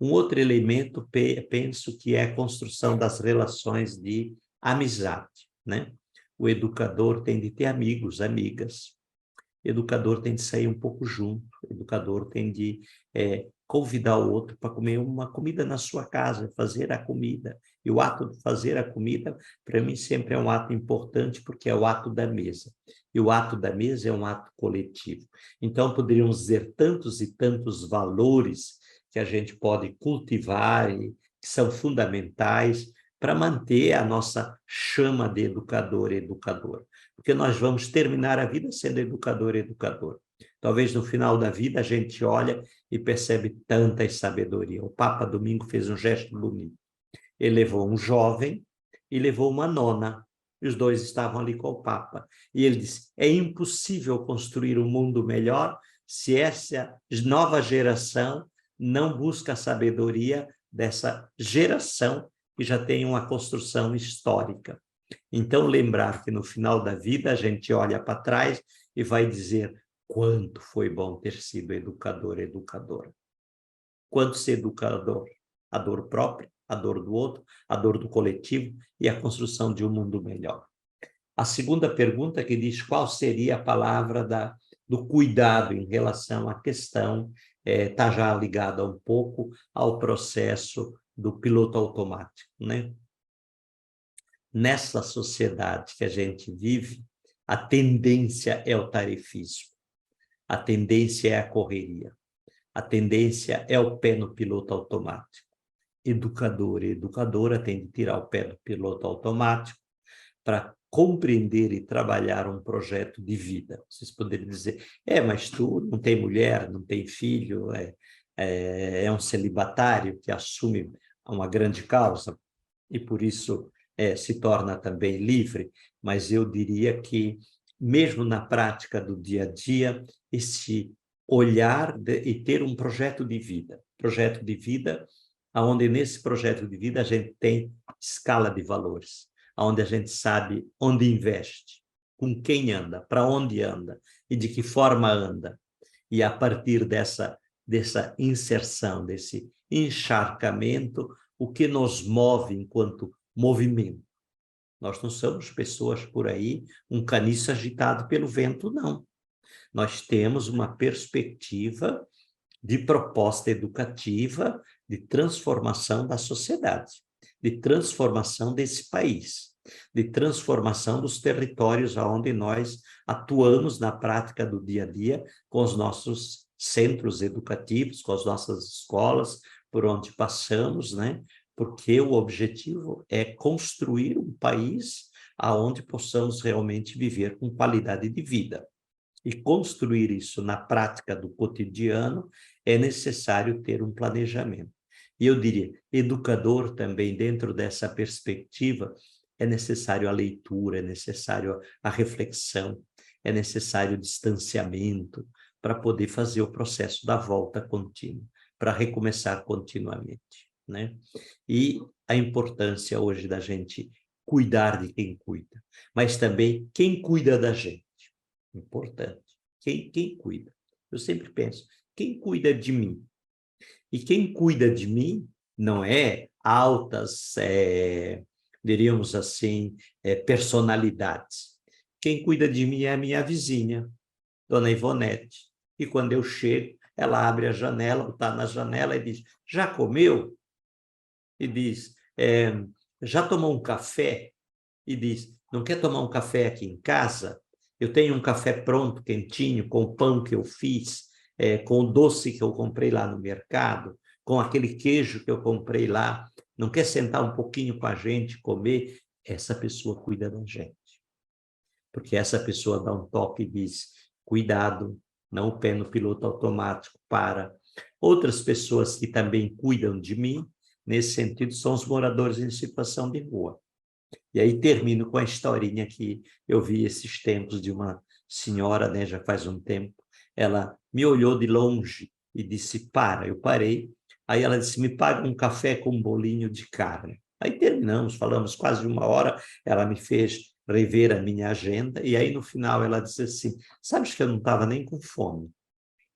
Um outro elemento, penso que é a construção das relações de amizade, né? O educador tem de ter amigos, amigas. O educador tem de sair um pouco junto. O educador tem de convidar o outro para comer uma comida na sua casa, fazer a comida. E o ato de fazer a comida, para mim, sempre é um ato importante, porque é o ato da mesa. E o ato da mesa é um ato coletivo. Então, poderíamos dizer tantos e tantos valores que a gente pode cultivar e que são fundamentais para manter a nossa chama de educador e educadora. Porque nós vamos terminar a vida sendo educador e educadora. Talvez no final da vida a gente olha e percebe tanta sabedoria. O Papa domingo fez um gesto bonito. Ele levou um jovem e levou uma nona. Os dois estavam ali com o Papa. E ele disse, é impossível construir um mundo melhor se essa nova geração não busca a sabedoria dessa geração que já tem uma construção histórica. Então, lembrar que no final da vida a gente olha para trás e vai dizer quanto foi bom ter sido educador e educadora. Quanto ser educador? A dor própria, a dor do outro, a dor do coletivo e a construção de um mundo melhor. A segunda pergunta que diz qual seria a palavra do cuidado em relação à questão, está já ligada um pouco ao processo do piloto automático, né? Nessa sociedade que a gente vive, a tendência é o tarefismo, a tendência é a correria, a tendência é o pé no piloto automático. Educador e educadora têm de tirar o pé do piloto automático para compreender e trabalhar um projeto de vida. Vocês poderiam dizer, mas tu não tem mulher, não tem filho, é um celibatário que assume uma grande causa e por isso se torna também livre, mas eu diria que, mesmo na prática do dia a dia, esse olhar e ter um projeto de vida, onde nesse projeto de vida a gente tem escala de valores, onde a gente sabe onde investe, com quem anda, para onde anda e de que forma anda. E a partir dessa inserção, desse encharcamento, o que nos move enquanto movimento. Nós não somos pessoas por aí, um caniço agitado pelo vento, não. Nós temos uma perspectiva de proposta educativa, de transformação da sociedade, de transformação desse país, de transformação dos territórios onde nós atuamos na prática do dia a dia, com os nossos centros educativos, com as nossas escolas, por onde passamos, né? Porque o objetivo é construir um país onde possamos realmente viver com qualidade de vida. E construir isso na prática do cotidiano é necessário ter um planejamento. E eu diria, educador também, dentro dessa perspectiva, é necessário a leitura, é necessário a reflexão, é necessário o distanciamento para poder fazer o processo da volta contínua, para recomeçar continuamente, né? E a importância hoje da gente cuidar de quem cuida, mas também quem cuida da gente. Importante. Quem cuida? Eu sempre penso, quem cuida de mim? E quem cuida de mim não é altas, diríamos assim, personalidades. Quem cuida de mim é a minha vizinha, Dona Ivonete. E quando eu chego, ela abre a janela, está na janela e diz, já comeu? E diz, já tomou um café? E diz, não quer tomar um café aqui em casa? Eu tenho um café pronto, quentinho, com o pão que eu fiz, com o doce que eu comprei lá no mercado, com aquele queijo que eu comprei lá. Não quer sentar um pouquinho com a gente, comer? Essa pessoa cuida da gente. Porque essa pessoa dá um toque e diz, cuidado, não o pé no piloto automático, para. Outras pessoas que também cuidam de mim, nesse sentido, são os moradores em situação de rua. E aí termino com a historinha que eu vi esses tempos de uma senhora, né, já faz um tempo. Ela me olhou de longe e disse, para. Eu parei. Aí ela disse, me paga um café com um bolinho de carne. Aí terminamos, falamos quase 1 hora. Ela me fez rever a minha agenda. E aí no final ela disse assim, sabes que eu não estava nem com fome.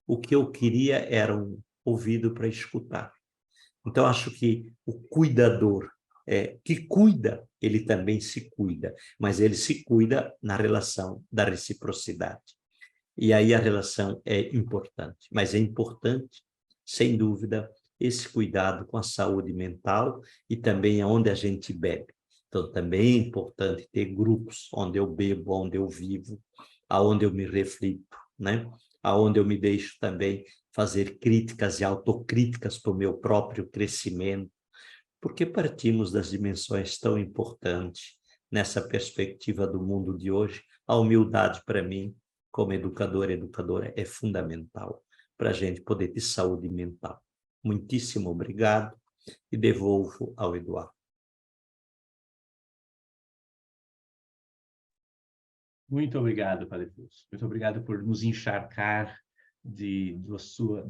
O que eu queria era um ouvido para escutar. Então acho que o cuidador, que cuida, ele também se cuida, mas ele se cuida na relação da reciprocidade. E aí a relação é importante, mas é importante, sem dúvida, esse cuidado com a saúde mental e também aonde a gente bebe. Então também é importante ter grupos onde eu bebo, onde eu vivo, aonde eu me reflito, né? Aonde eu me deixo também fazer críticas e autocríticas para o meu próprio crescimento, porque partimos das dimensões tão importantes nessa perspectiva do mundo de hoje. A humildade, para mim, como educador e educadora, é fundamental para a gente poder ter saúde mental. Muitíssimo obrigado e devolvo ao Eduardo. Muito obrigado, Padre Wilson. Muito obrigado por nos encharcar do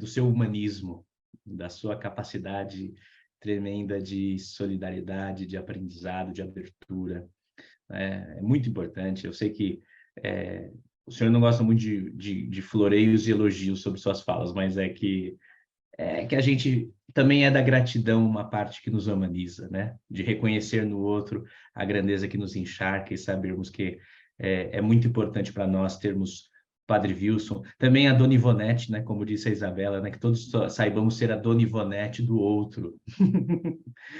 seu humanismo, da sua capacidade tremenda de solidariedade, de aprendizado, de abertura. É muito importante. Eu sei que o senhor não gosta muito de floreios e elogios sobre suas falas, mas é que a gente também é da gratidão uma parte que nos humaniza, né? De reconhecer no outro a grandeza que nos encharca e sabermos que é muito importante para nós termos Padre Wilson, também a Dona Ivonete, né? Como disse a Isabela, né? Que todos saibamos ser a Dona Ivonete do outro.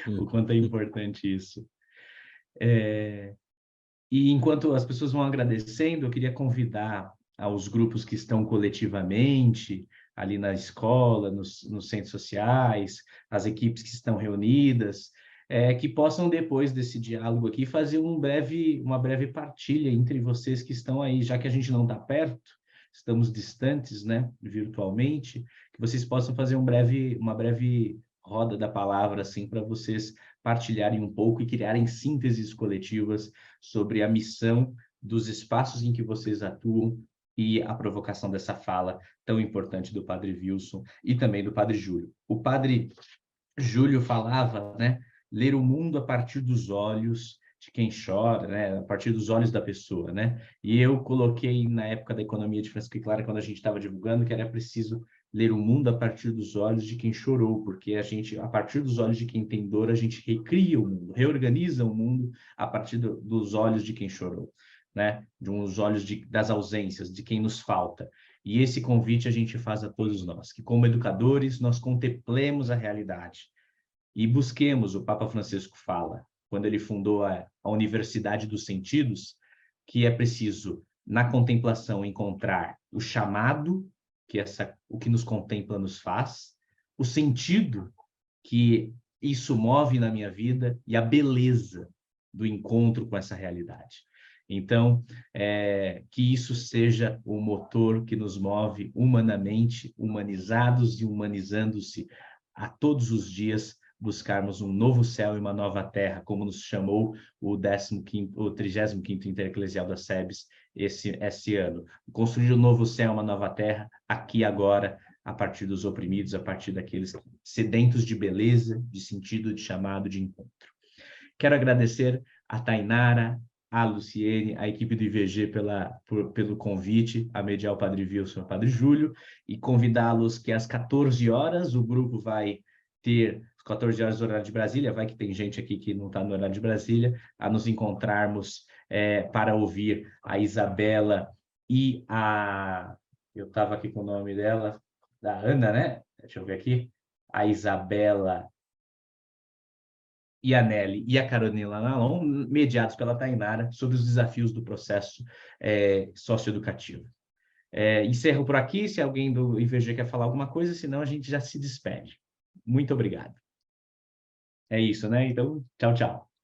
O quanto é importante isso. E enquanto as pessoas vão agradecendo, eu queria convidar aos grupos que estão coletivamente, ali na escola, nos centros sociais, as equipes que estão reunidas, que possam, depois desse diálogo aqui, fazer uma breve partilha entre vocês que estão aí, já que a gente não está perto, estamos distantes, né, virtualmente, que vocês possam fazer uma breve roda da palavra, assim, para vocês partilharem um pouco e criarem sínteses coletivas sobre a missão dos espaços em que vocês atuam e a provocação dessa fala tão importante do Padre Wilson e também do Padre Júlio. O Padre Júlio falava, né, ler o mundo a partir dos olhos de quem chora, né, a partir dos olhos da pessoa, né? E eu coloquei na época da economia de Francisco e Clara, quando a gente estava divulgando, que era preciso ler o mundo a partir dos olhos de quem chorou, porque a partir dos olhos de quem tem dor, a gente recria o mundo, reorganiza o mundo a partir dos olhos de quem chorou, né? De uns olhos das ausências, de quem nos falta. E esse convite a gente faz a todos nós, que como educadores nós contemplemos a realidade e busquemos, o Papa Francisco fala, quando ele fundou a Universidade dos Sentidos, que é preciso, na contemplação, encontrar o chamado que o que nos contempla nos faz, o sentido que isso move na minha vida e a beleza do encontro com essa realidade. Então, que isso seja o motor que nos move humanamente, humanizados e humanizando-se a todos os dias, buscarmos um novo céu e uma nova terra, como nos chamou o 35º Intereclesial da SEBS esse ano. Construir um novo céu, uma nova terra, aqui agora, a partir dos oprimidos, a partir daqueles sedentos de beleza, de sentido, de chamado, de encontro. Quero agradecer a Tainara, a Luciene, a equipe do IVG pelo convite, a mediar o Padre Wilson e o Padre Júlio, e convidá-los que às 14 horas o grupo vai ter, às 14 horas do horário de Brasília, vai que tem gente aqui que não está no horário de Brasília, a nos encontrarmos para ouvir a Isabela e eu estava aqui com o nome dela, da Ana, né? Deixa eu ver aqui. A Isabela e a Nelly e a Carolina Nalon, mediados pela Tainara, sobre os desafios do processo socioeducativo. Encerro por aqui, se alguém do IVG quer falar alguma coisa, senão a gente já se despede. Muito obrigado. É isso, né? Então, tchau, tchau.